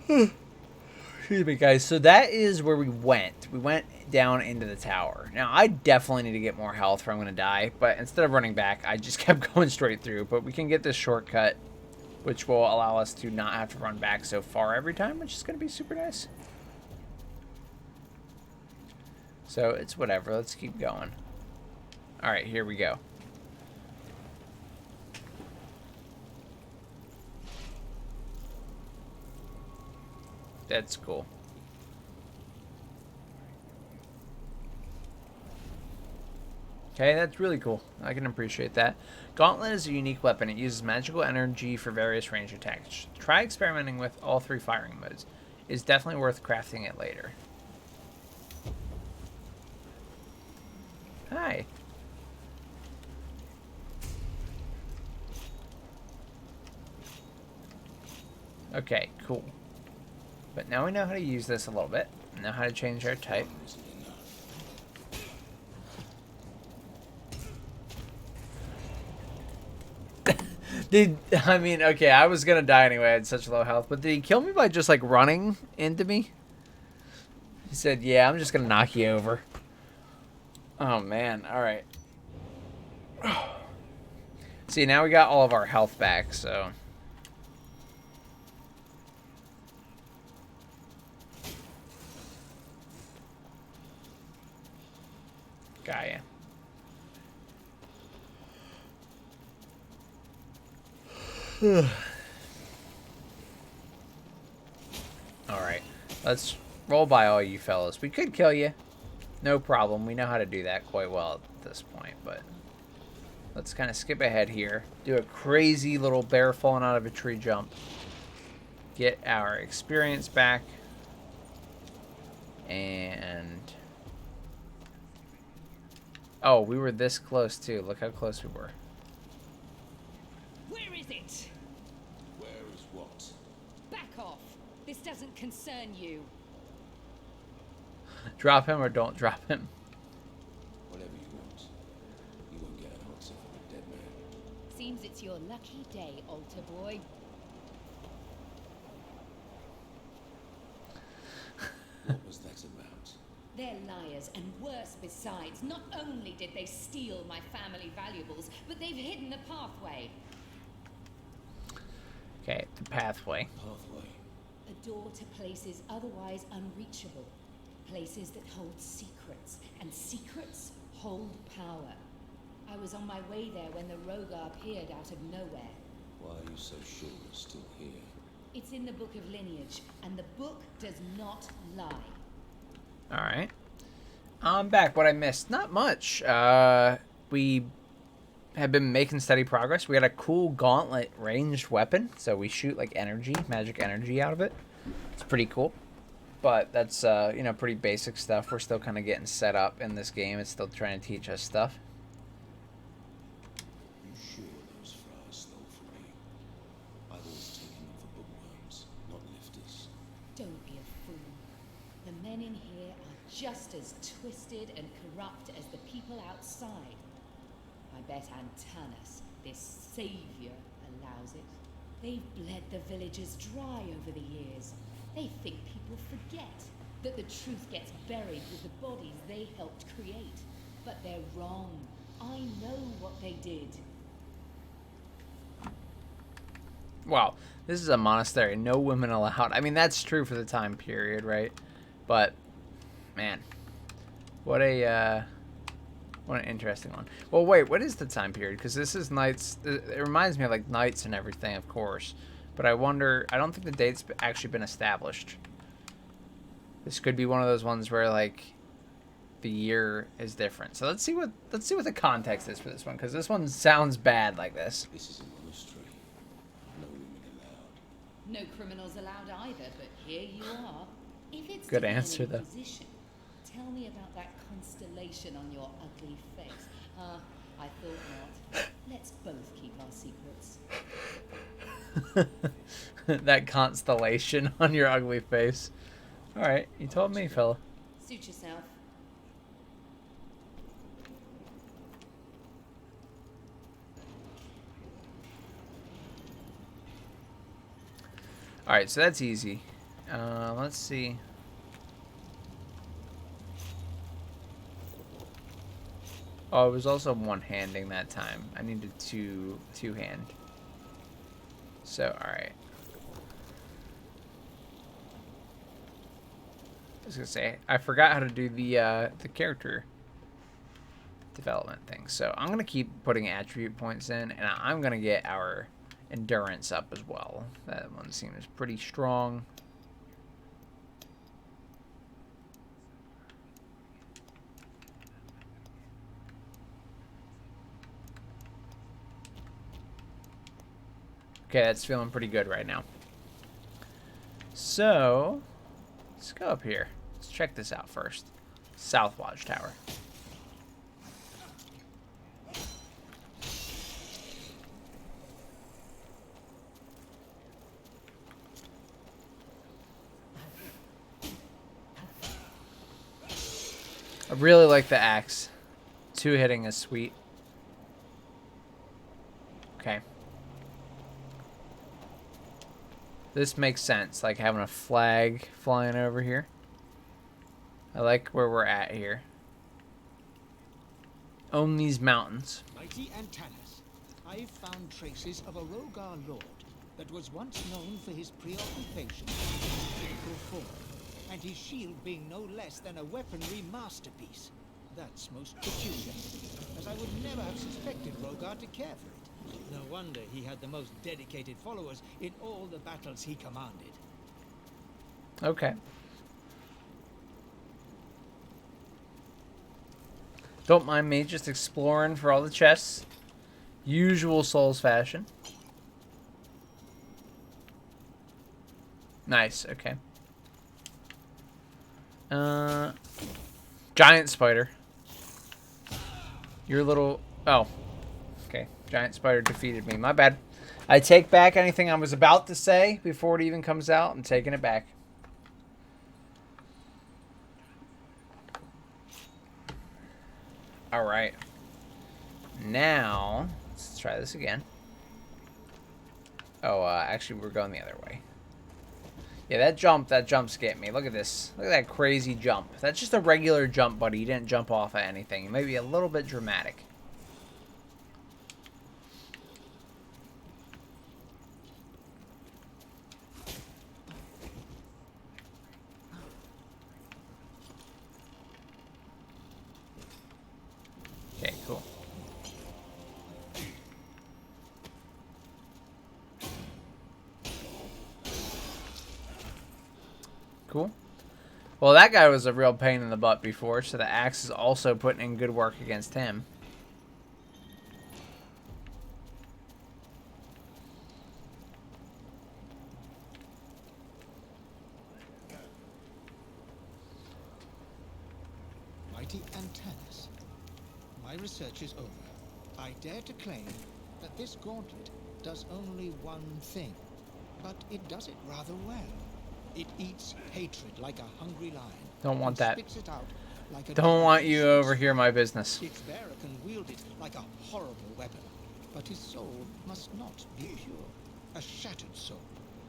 Excuse me, guys. So that is where we went. We went down into the tower. Now, I definitely need to get more health or I'm going to die. But instead of running back, I just kept going straight through. But we can get this shortcut, which will allow us to not have to run back so far every time, which is going to be super nice. So it's whatever. Let's keep going. All right, here we go. That's cool. Okay, that's really cool. I can appreciate that. Gauntlet is a unique weapon. It uses magical energy for various range attacks. Try experimenting with all 3 firing modes. It's definitely worth crafting it later. Hi. Okay, cool. But now we know how to use this a little bit. Know how to change our type. I mean, okay, I was gonna die anyway. I had such low health. But did he kill me by just, like, running into me? He said, yeah, I'm just gonna knock you over. Oh, man. Alright. See, now we got all of our health back, so... Gaia. Alright, let's roll by all you fellas. We could kill you. No problem. We know how to do that quite well at this point, but let's kind of skip ahead here. Do a crazy little bear falling out of a tree jump. Get our experience back. And... oh, we were this close too. Look how close we were. Where is it? Where is what? Back off. This doesn't concern you. Drop him or don't drop him. Whatever you want. You won't get an answer from a dead man. Seems it's your lucky day, altar boy. What was that about? They're liars, and worse besides. Not only did they steal my family valuables, but they've hidden the pathway. Okay, the pathway. Pathway. A door to places otherwise unreachable. Places that hold secrets, and secrets hold power. I was on my way there when the Rogar appeared out of nowhere. Why are you so sure we're still here? It's in the Book of Lineage, and the book does not lie. Alright. I'm back. What I missed? Not much. We have been making steady progress. We got a cool gauntlet ranged weapon. So we shoot like energy, magic energy out of it. It's pretty cool. But that's, you know, pretty basic stuff. We're still kind of getting set up in this game. It's still trying to teach us stuff. You sure those friars stole from me? I've always taken them for bookworms, not lifters. Don't be a fool. The men in here are just as twisted and corrupt as the people outside. I bet Antanas, this savior, allows it. They've bled the villagers dry over the years. They think people forget that the truth gets buried with the bodies they helped create. But they're wrong. I know what they did. Wow, this is a monastery. No women allowed. I mean, that's true for the time period, right? But man, what an interesting one. Well, wait, what is the time period? Because this is knights. It reminds me of like knights and everything, of course. But I wonder. I don't think the date's actually been established. This could be one of those ones where like the year is different. So let's see what the context is for this one, because this one sounds bad like this. This is a monastery. No women allowed. No criminals allowed either, but here you are. If it's Good to be an answer, though. inquisition, tell me about that constellation on your ugly face. I thought not. Let's both keep our secrets. That constellation on your ugly face. All right, you told me, fella. Suit yourself. All right, so that's easy. Let's see. Oh, it was also one-handing that time. I needed two-hand. So, all right. I was gonna say I forgot how to do the character development thing. So I'm gonna keep putting attribute points in, and I'm gonna get our endurance up as well. That one seems pretty strong. Okay, that's feeling pretty good right now. So, let's go up here. Let's check this out first. South Watchtower. I really like the axe. Two hitting is sweet. Okay. This makes sense, like having a flag flying over here. I like where we're at here. Own these mountains. Mighty Antanas, I've found traces of a Rogar lord that was once known for his preoccupation with physical form, and his shield being no less than a weaponry masterpiece. That's most peculiar, as I would never have suspected Rogar to care for it. No wonder he had the most dedicated followers in all the battles he commanded. Okay. Don't mind me just exploring for all the chests. Usual Souls fashion. Nice, okay. Giant spider. Your little... Oh. Okay. Giant spider defeated me. My bad. I take back anything I was about to say before it even comes out. I'm taking it back. All right. Now, let's try this again. Oh, actually, we're going the other way. Yeah, that jump's getting me. Look at this. Look at that crazy jump. That's just a regular jump, buddy. You didn't jump off at anything. Maybe a little bit dramatic. Okay, cool. Cool. Well, that guy was a real pain in the butt before, so the axe is also putting in good work against him. Mighty Antanas, my research is over. I dare to claim that this gauntlet does only one thing, but it does it rather well. It eats hatred like a hungry lion. Don't want and that. spits it out like a Don't want you dragon. over here, my business. Its bearer can wield it like a horrible weapon, but his soul must not be pure. A shattered soul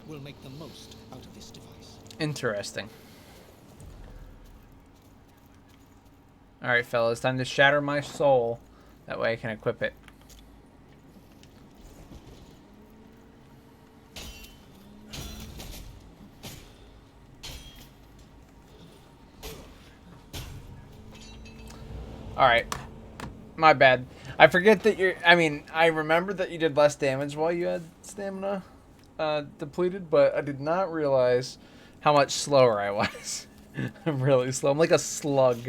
will make the most out of this device. Interesting. Alright, fellas, time to shatter my soul. That way I can equip it. Alright. My bad. I forget that you're... I mean, I remember that you did less damage while you had stamina depleted, but I did not realize how much slower I was. I'm really slow. I'm like a slug.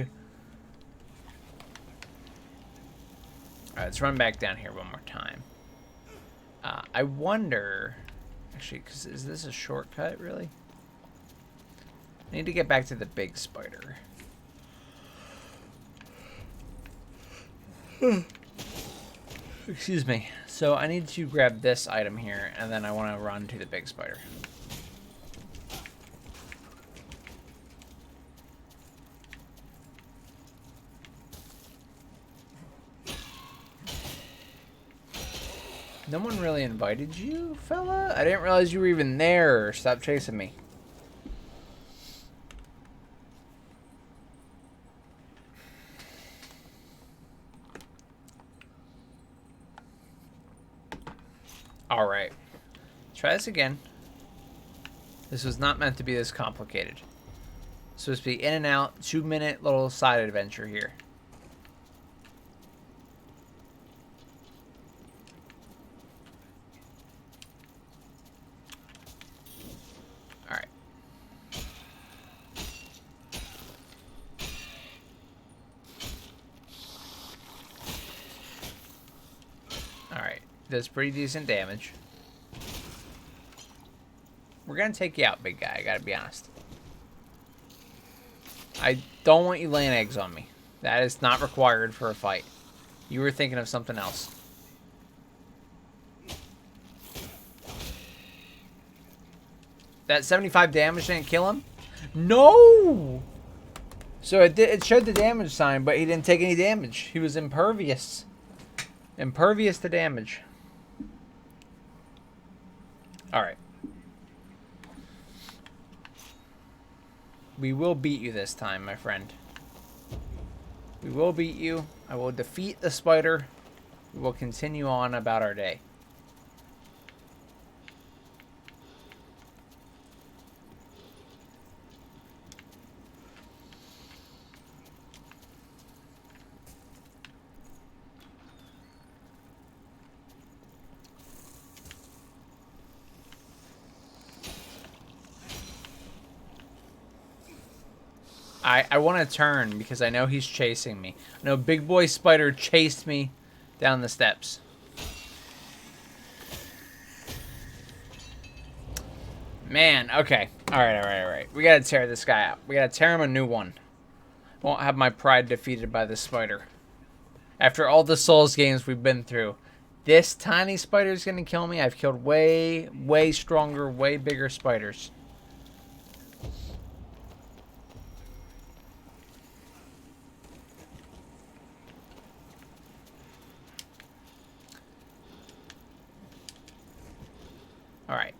Alright, let's run back down here one more time. I wonder... Actually, because is this a shortcut, really? I need to get back to the big spider. Excuse me. So I need to grab this item here, and then I want to run to the big spider. No one really invited you, fella? I didn't realize you were even there. Stop chasing me. Alright. Try this again. This was not meant to be this complicated. It's supposed to be in and out, 2-minute little side adventure here. Alright. Alright. Does pretty decent damage. We're gonna take you out, big guy. I gotta be honest. I don't want you laying eggs on me. That is not required for a fight. You were thinking of something else. That 75 damage didn't kill him? No! So it showed the damage sign, but he didn't take any damage. He was impervious. Impervious to damage. Alright. We will beat you this time, my friend. We will beat you. I will defeat the spider. We will continue on about our day. I want to turn because I know he's chasing me. I know Big Boy Spider chased me down the steps. Man, okay. Alright. We gotta tear this guy out. We gotta tear him a new one. Won't have my pride defeated by the spider. After all the Souls games we've been through, this tiny spider's gonna kill me. I've killed way, way stronger, way bigger spiders. Alright.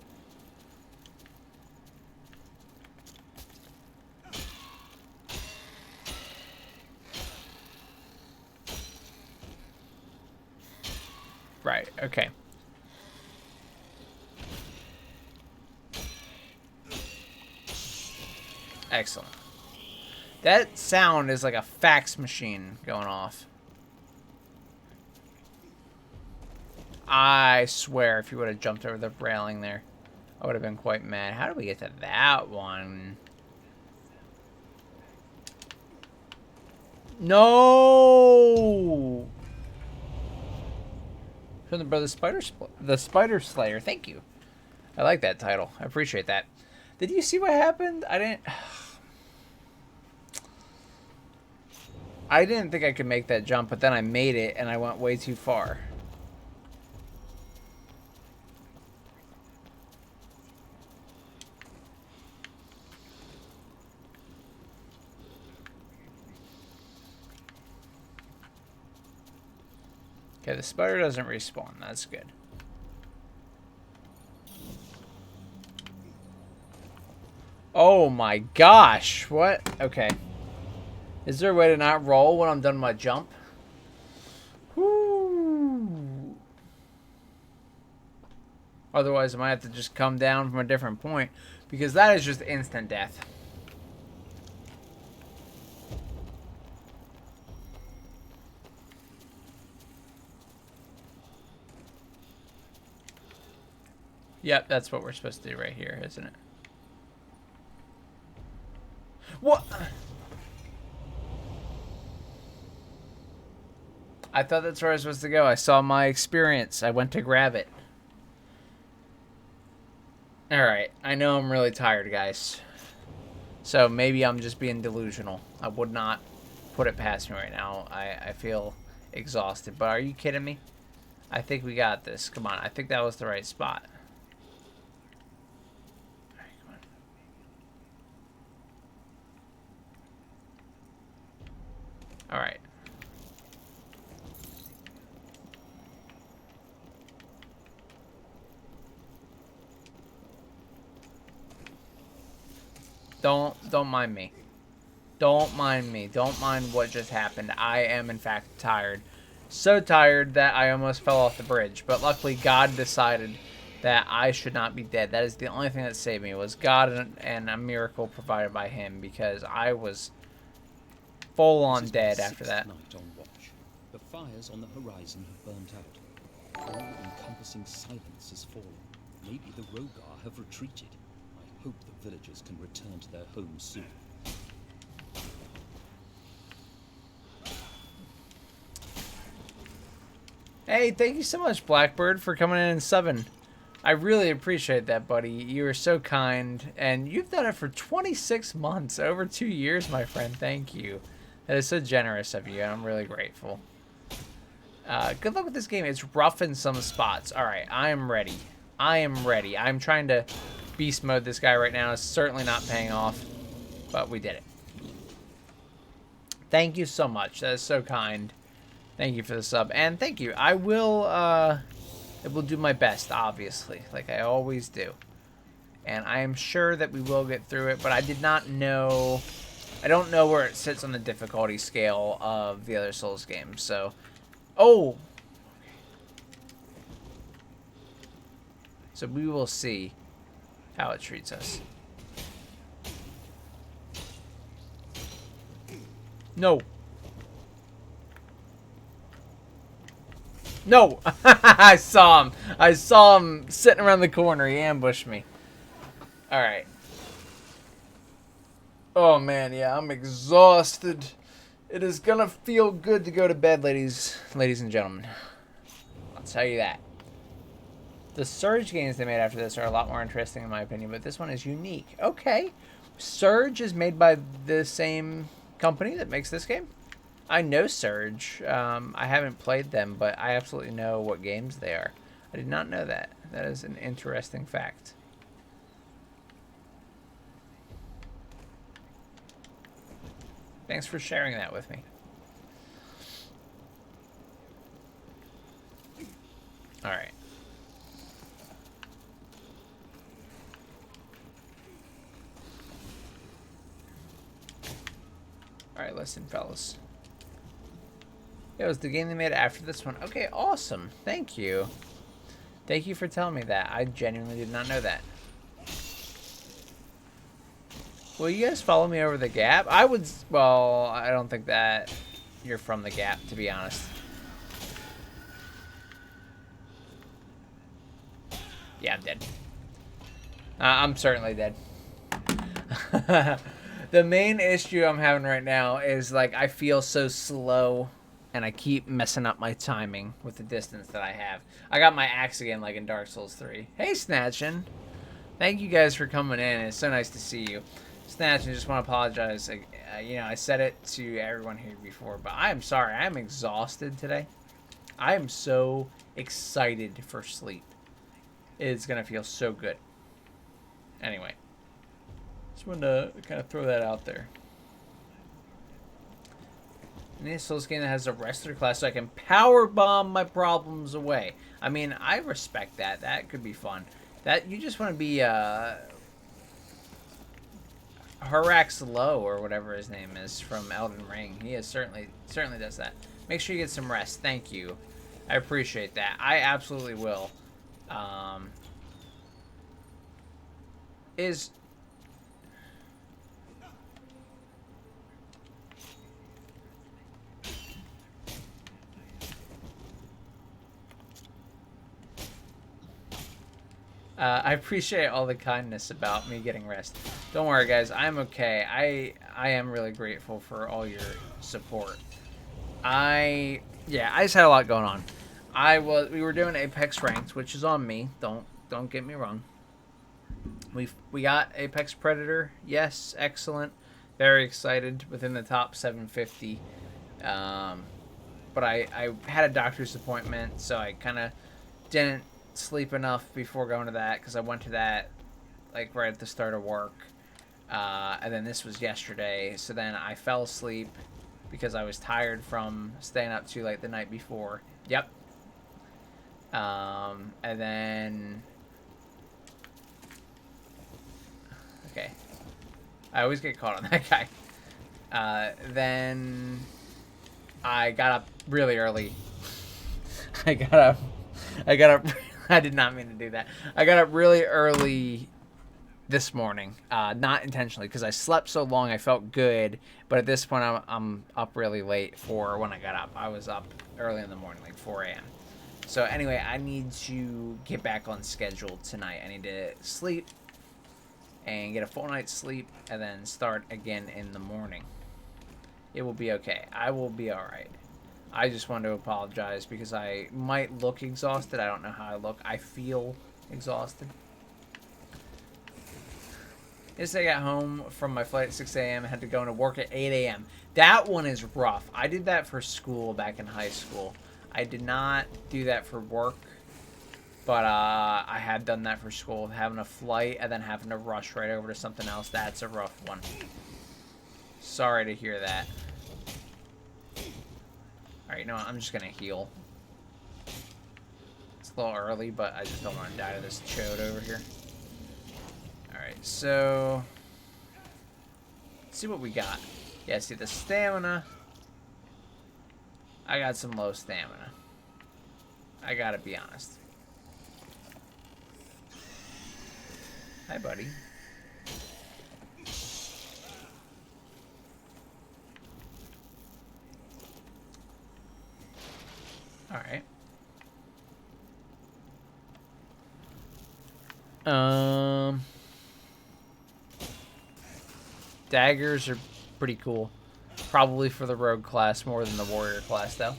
Right, okay. Excellent. That sound is like a fax machine going off. I swear if you would have jumped over the railing there, I would have been quite mad. How do we get to that one? No! Shawnthebro, the Spider Slayer. Thank you. I like that title. I appreciate that. Did you see what happened? I didn't think I could make that jump, but then I made it and I went way too far. Okay, the spider doesn't respawn. That's good. Oh my gosh. What? Okay. Is there a way to not roll when I'm done my jump? Whoo. Otherwise, I might have to just come down from a different point, because that is just instant death. Yep, that's what we're supposed to do right here, isn't it? What? I thought that's where I was supposed to go. I saw my experience. I went to grab it. Alright, I know I'm really tired, guys. So maybe I'm just being delusional. I would not put it past me right now. I feel exhausted. But are you kidding me? I think we got this. Come on, I think that was the right spot. Alright, come on. Alright. Don't mind me. Don't mind me. Don't mind what just happened. I am, in fact, tired. So tired that I almost fell off the bridge. But luckily, God decided that I should not be dead. That is the only thing that saved me, was God and a miracle provided by Him, because I was full on dead after that. Night on watch. The fires on the horizon have burnt out. All-encompassing silence has fallen. Maybe the Rogar have retreated. I hope the villagers can return to their homes soon. Hey, thank you so much, Blackbird, for coming in and subbing. I really appreciate that, buddy. You are so kind, and you've done it for 26 months, over 2 years, my friend. Thank you. That is so generous of you, and I'm really grateful. Good luck with this game. It's rough in some spots. All right, I am ready. I am ready. I'm trying to beast mode this guy right now. It's certainly not paying off, but we did it. Thank you so much. That is so kind. Thank you for the sub, and thank you. I will do my best, obviously, like I always do. And I am sure that we will get through it, but I did not know... I don't know where it sits on the difficulty scale of the other Souls games, so... Oh! So we will see how it treats us. No! No! I saw him. I saw him sitting around the corner. He ambushed me. Alright. Oh, man. Yeah, I'm exhausted. It is gonna feel good to go to bed, ladies and gentlemen. I'll tell you that. The Surge games they made after this are a lot more interesting, in my opinion, but this one is unique. Okay. Surge is made by the same company that makes this game? I know Surge. I haven't played them, but I absolutely know what games they are. I did not know that. That is an interesting fact. Thanks for sharing that with me. All right. All right, listen, fellas. It was the game they made after this one. Okay, awesome. Thank you. Thank you for telling me that. I genuinely did not know that. Will you guys follow me over the gap? I would... Well, I don't think that you're from the gap, to be honest. Yeah, I'm dead. I'm certainly dead. The main issue I'm having right now is, like, I feel so slow, and I keep messing up my timing with the distance that I have. I got my axe again, like in Dark Souls 3. Hey, Snatchin'. Thank you guys for coming in. It's so nice to see you. Snatchin', I just want to apologize. You know, I said it to everyone here before, but I am sorry. I am exhausted today. I am so excited for sleep. It's going to feel so good. Anyway. Just wanted to kind of throw that out there. I need a Souls game that has a wrestler class so I can power bomb my problems away. I mean, I respect that. That could be fun. That you just want to be Harax Low or whatever his name is from Elden Ring. He is certainly does that. Make sure you get some rest. Thank you. I appreciate that. I absolutely will. I appreciate all the kindness about me getting rest. Don't worry, guys. I'm okay. I am really grateful for all your support. Yeah, I just had a lot going on. We were doing Apex Ranked, which is on me. Don't get me wrong. We got Apex Predator. Yes, excellent. Very excited. Within the top 750. But I had a doctor's appointment, so I kind of didn't sleep enough before going to that, because I went to that like right at the start of work. And then this was yesterday, so then I fell asleep because I was tired from staying up too late the night before. Yep. And then... Okay. I always get caught on that guy. Then I got up really early. I got up... I did not mean to do that. I got up really early this morning. Not intentionally, because I slept so long I felt good. But at this point, I'm up really late for when I got up. I was up early in the morning, like 4 a.m. So anyway, I need to get back on schedule tonight. I need to sleep and get a full night's sleep and then start again in the morning. It will be okay. I will be alright. I just wanted to apologize because I might look exhausted. I don't know how I look. I feel exhausted. Yesterday I got home from my flight at 6 a.m. and had to go into work at 8 a.m. That one is rough. I did that for school back in high school. I did not do that for work, but I had done that for school. Having a flight and then having to rush right over to something else, that's a rough one. Sorry to hear that. Alright, you know what? I'm just going to heal. It's a little early, but I just don't want to die to this chode over here. Alright, so... let's see what we got. Yeah, see the stamina. I got some low stamina. I gotta be honest. Hi, buddy. Alright. Daggers are pretty cool. Probably for the rogue class more than the warrior class, though. I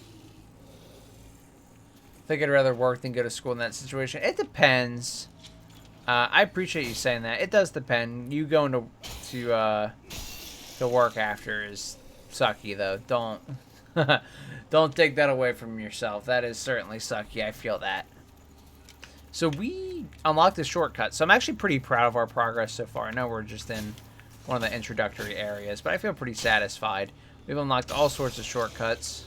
think I'd rather work than go to school in that situation. It depends. I appreciate you saying that. It does depend. You going to work after is sucky, though. Don't take that away from yourself. That is certainly sucky. I feel that. So we unlocked a shortcut. So I'm actually pretty proud of our progress so far. I know we're just in one of the introductory areas, but I feel pretty satisfied. We've unlocked all sorts of shortcuts.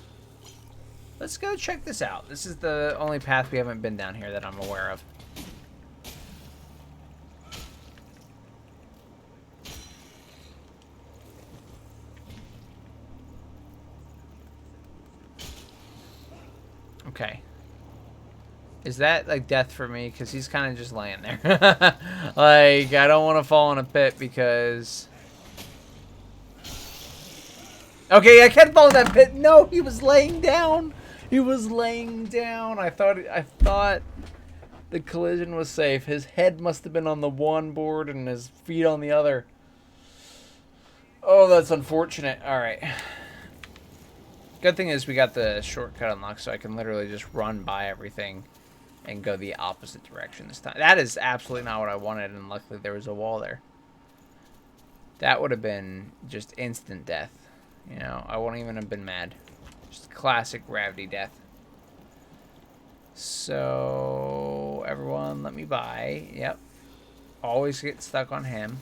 Let's go check this out. This is the only path we haven't been down here that I'm aware of. Okay. Is that, like, death for me? Because he's kind of just laying there. Like, I don't want to fall in a pit because... okay, I can't fall in that pit. No, he was laying down. He was laying down. I thought the collision was safe. His head must have been on the one board and his feet on the other. Oh, that's unfortunate. All right. Good thing is we got the shortcut unlocked, so I can literally just run by everything and go the opposite direction this time. That is absolutely not what I wanted, and luckily there was a wall there. That would have been just instant death. You know, I wouldn't even have been mad. Just classic gravity death. So, everyone, let me by. Yep. Always get stuck on him.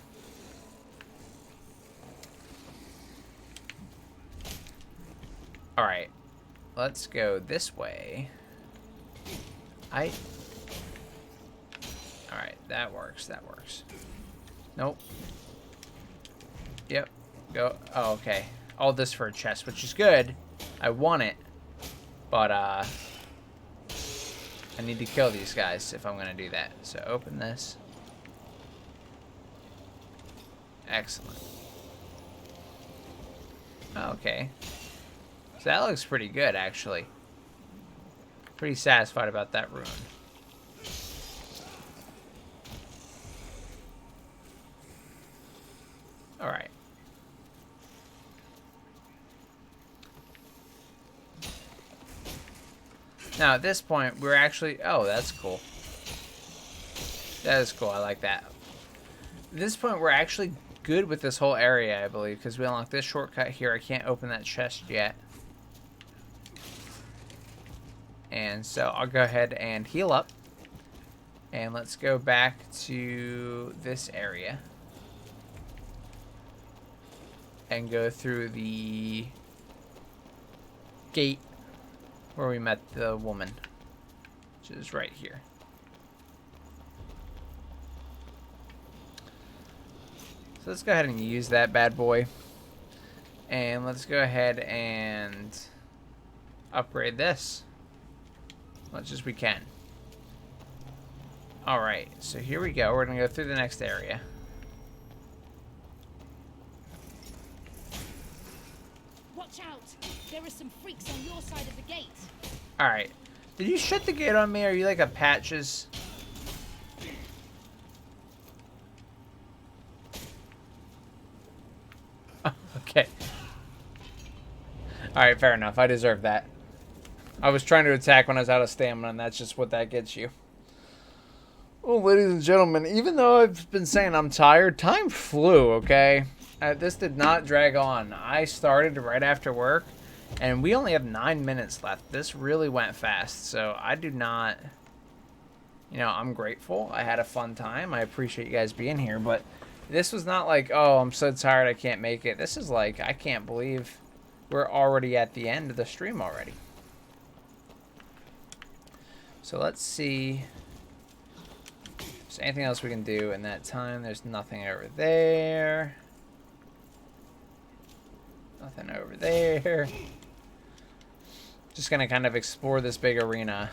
Alright. Let's go this way. Alright, that works. That works. Nope. Yep. Go. Oh, okay. All this for a chest, which is good. I want it. But, I need to kill these guys if I'm going to do that. So, open this. Excellent. Okay. So that looks pretty good, actually. Pretty satisfied about that rune. Now, at this point, we're actually... Oh, that's cool. That is cool. I like that. At this point, we're actually good with this whole area, I believe, because we unlocked this shortcut here. I can't open that chest yet. And so I'll go ahead and heal up. And let's go back to this area. And go through the gate where we met the woman, which is right here. So let's go ahead and use that bad boy. And let's go ahead and upgrade this as much as we can. Alright, so here we go. We're going to go through the next area. Watch out! There are some freaks on your side of the gate. Alright. Did you shut the gate on me? Are you like a Patches? Okay. Alright, fair enough. I deserve that. I was trying to attack when I was out of stamina, and that's just what that gets you. Well, ladies and gentlemen, even though I've been saying I'm tired, time flew, okay? This did not drag on. I started right after work, and we only have 9 minutes left. This really went fast, so I do not... You know, I'm grateful. I had a fun time. I appreciate you guys being here, but this was not like, oh, I'm so tired I can't make it. This is like, I can't believe we're already at the end of the stream already. So let's see... Is there anything else we can do in that time? There's nothing over there. Nothing over there. Just gonna kind of explore this big arena.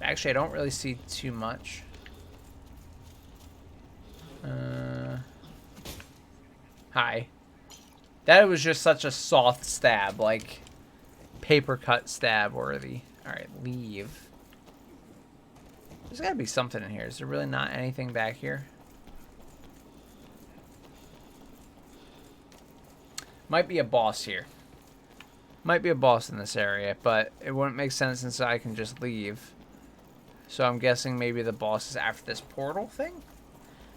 Actually, I don't really see too much. Hi. That was just such a soft stab, like paper cut stab worthy. Alright, leave. There's gotta be something in here. Is there really not anything back here? Might be a boss here. Might be a boss in this area, but it wouldn't make sense since I can just leave. So I'm guessing maybe the boss is after this portal thing?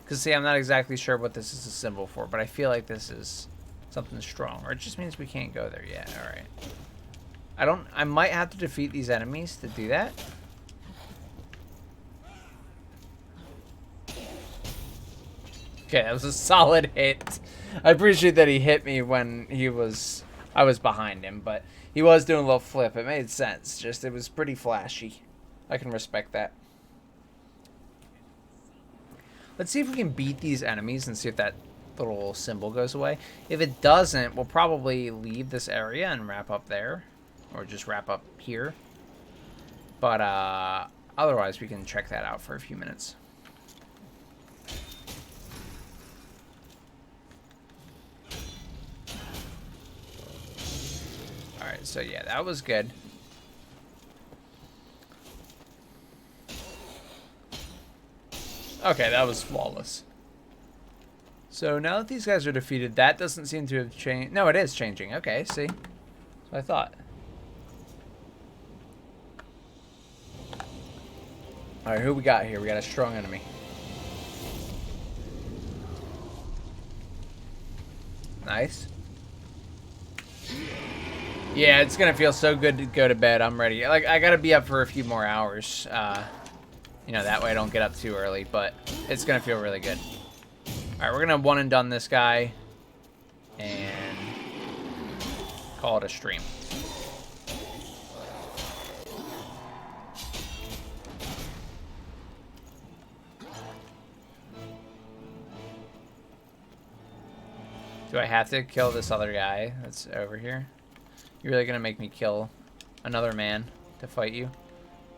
Because, see, I'm not exactly sure what this is a symbol for, but I feel like this is something strong. Or it just means we can't go there yet. Alright. I might have to defeat these enemies to do that. Okay, that was a solid hit. I appreciate that he hit me when I was behind him, but he was doing a little flip. It made sense. Just, it was pretty flashy. I can respect that. Let's see if we can beat these enemies and see if that little symbol goes away. If it doesn't, we'll probably leave this area and wrap up there. Or just wrap up here. But, otherwise, we can check that out for a few minutes. Alright, so yeah, that was good. Okay, that was flawless. So now that these guys are defeated, that doesn't seem to have changed. No, it is changing. Okay, see? That's what I thought. Alright, who we got here? We got a strong enemy. Nice. Yeah, it's gonna feel so good to go to bed. I'm ready. Like, I gotta be up for a few more hours. You know, that way I don't get up too early, but it's gonna feel really good. Alright, we're gonna one and done this guy and call it a stream. Do I have to kill this other guy that's over here? You're really gonna make me kill another man to fight you?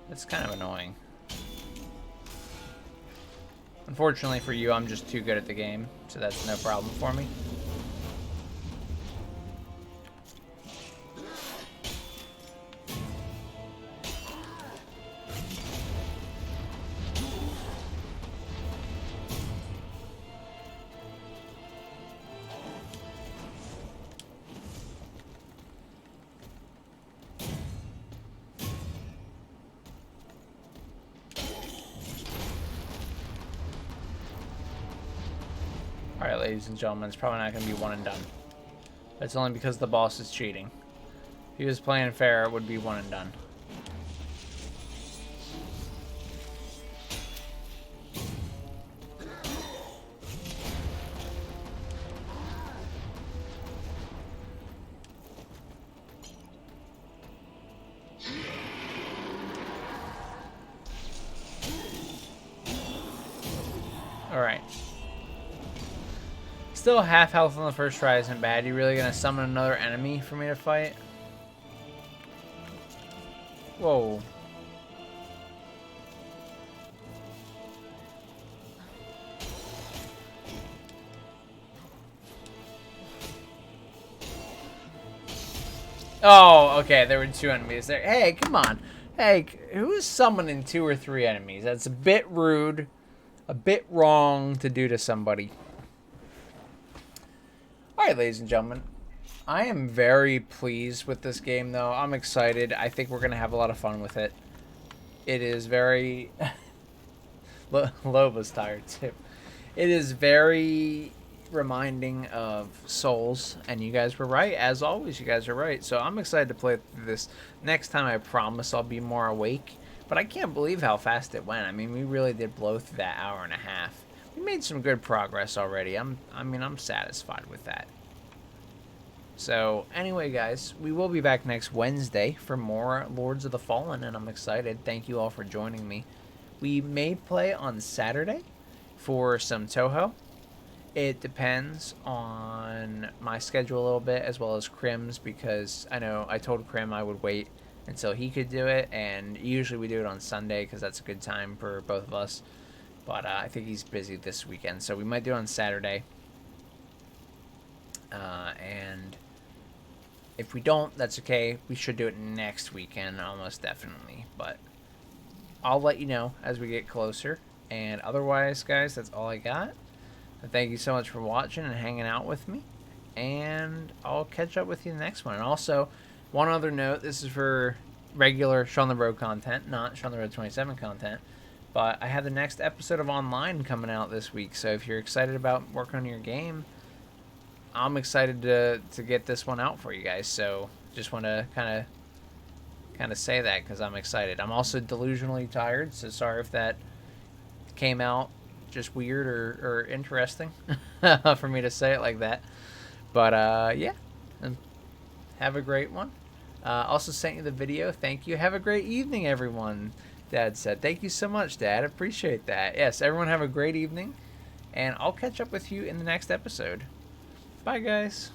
That's kind of annoying. Unfortunately for you, I'm just too good at the game, so that's no problem for me. ladies and gentlemen. It's probably not going to be one and done. It's only because the boss is cheating. If he was playing fair, it would be one and done. Alright. Still half health on the first try isn't bad. You really gonna summon another enemy for me to fight? Whoa. Oh, okay, there were 2 enemies there. Hey, come on. Hey, who is summoning 2 or 3 enemies? That's a bit rude. A bit wrong to do to somebody. Alright, ladies and gentlemen. I am very pleased with this game, though. I'm excited. I think we're going to have a lot of fun with it. It is very... Loba's tired, too. It is very reminding of Souls, and you guys were right. As always, you guys are right. So I'm excited to play through this. Next time, I promise I'll be more awake. But I can't believe how fast it went. I mean, we really did blow through that hour and a half. We made some good progress already. I'm satisfied with that. So, anyway, guys, we will be back next Wednesday for more Lords of the Fallen, and I'm excited. Thank you all for joining me. We may play on Saturday for some Toho. It depends on my schedule a little bit, as well as Krim's, because I know I told Krim I would wait until he could do it, and usually we do it on Sunday because that's a good time for both of us. But I think he's busy this weekend, so we might do it on Saturday. And if we don't, that's okay. We should do it next weekend, almost definitely. But I'll let you know as we get closer. And otherwise, guys, that's all I got. Thank you so much for watching and hanging out with me. And I'll catch up with you in the next one. And also, one other note, this is for regular Shawnthebro content, not Shawnthebro 27 content. But I have the next episode of Online coming out this week. So if you're excited about working on your game, I'm excited to get this one out for you guys. So just want to kind of say that because I'm excited. I'm also delusionally tired, so sorry if that came out just weird or interesting for me to say it like that. But yeah, and have a great one. Also sent you the video. Thank you. Have a great evening, everyone. Dad said. Thank you so much, Dad. Appreciate that. Yes, everyone have a great evening. And I'll catch up with you in the next episode. Bye, guys.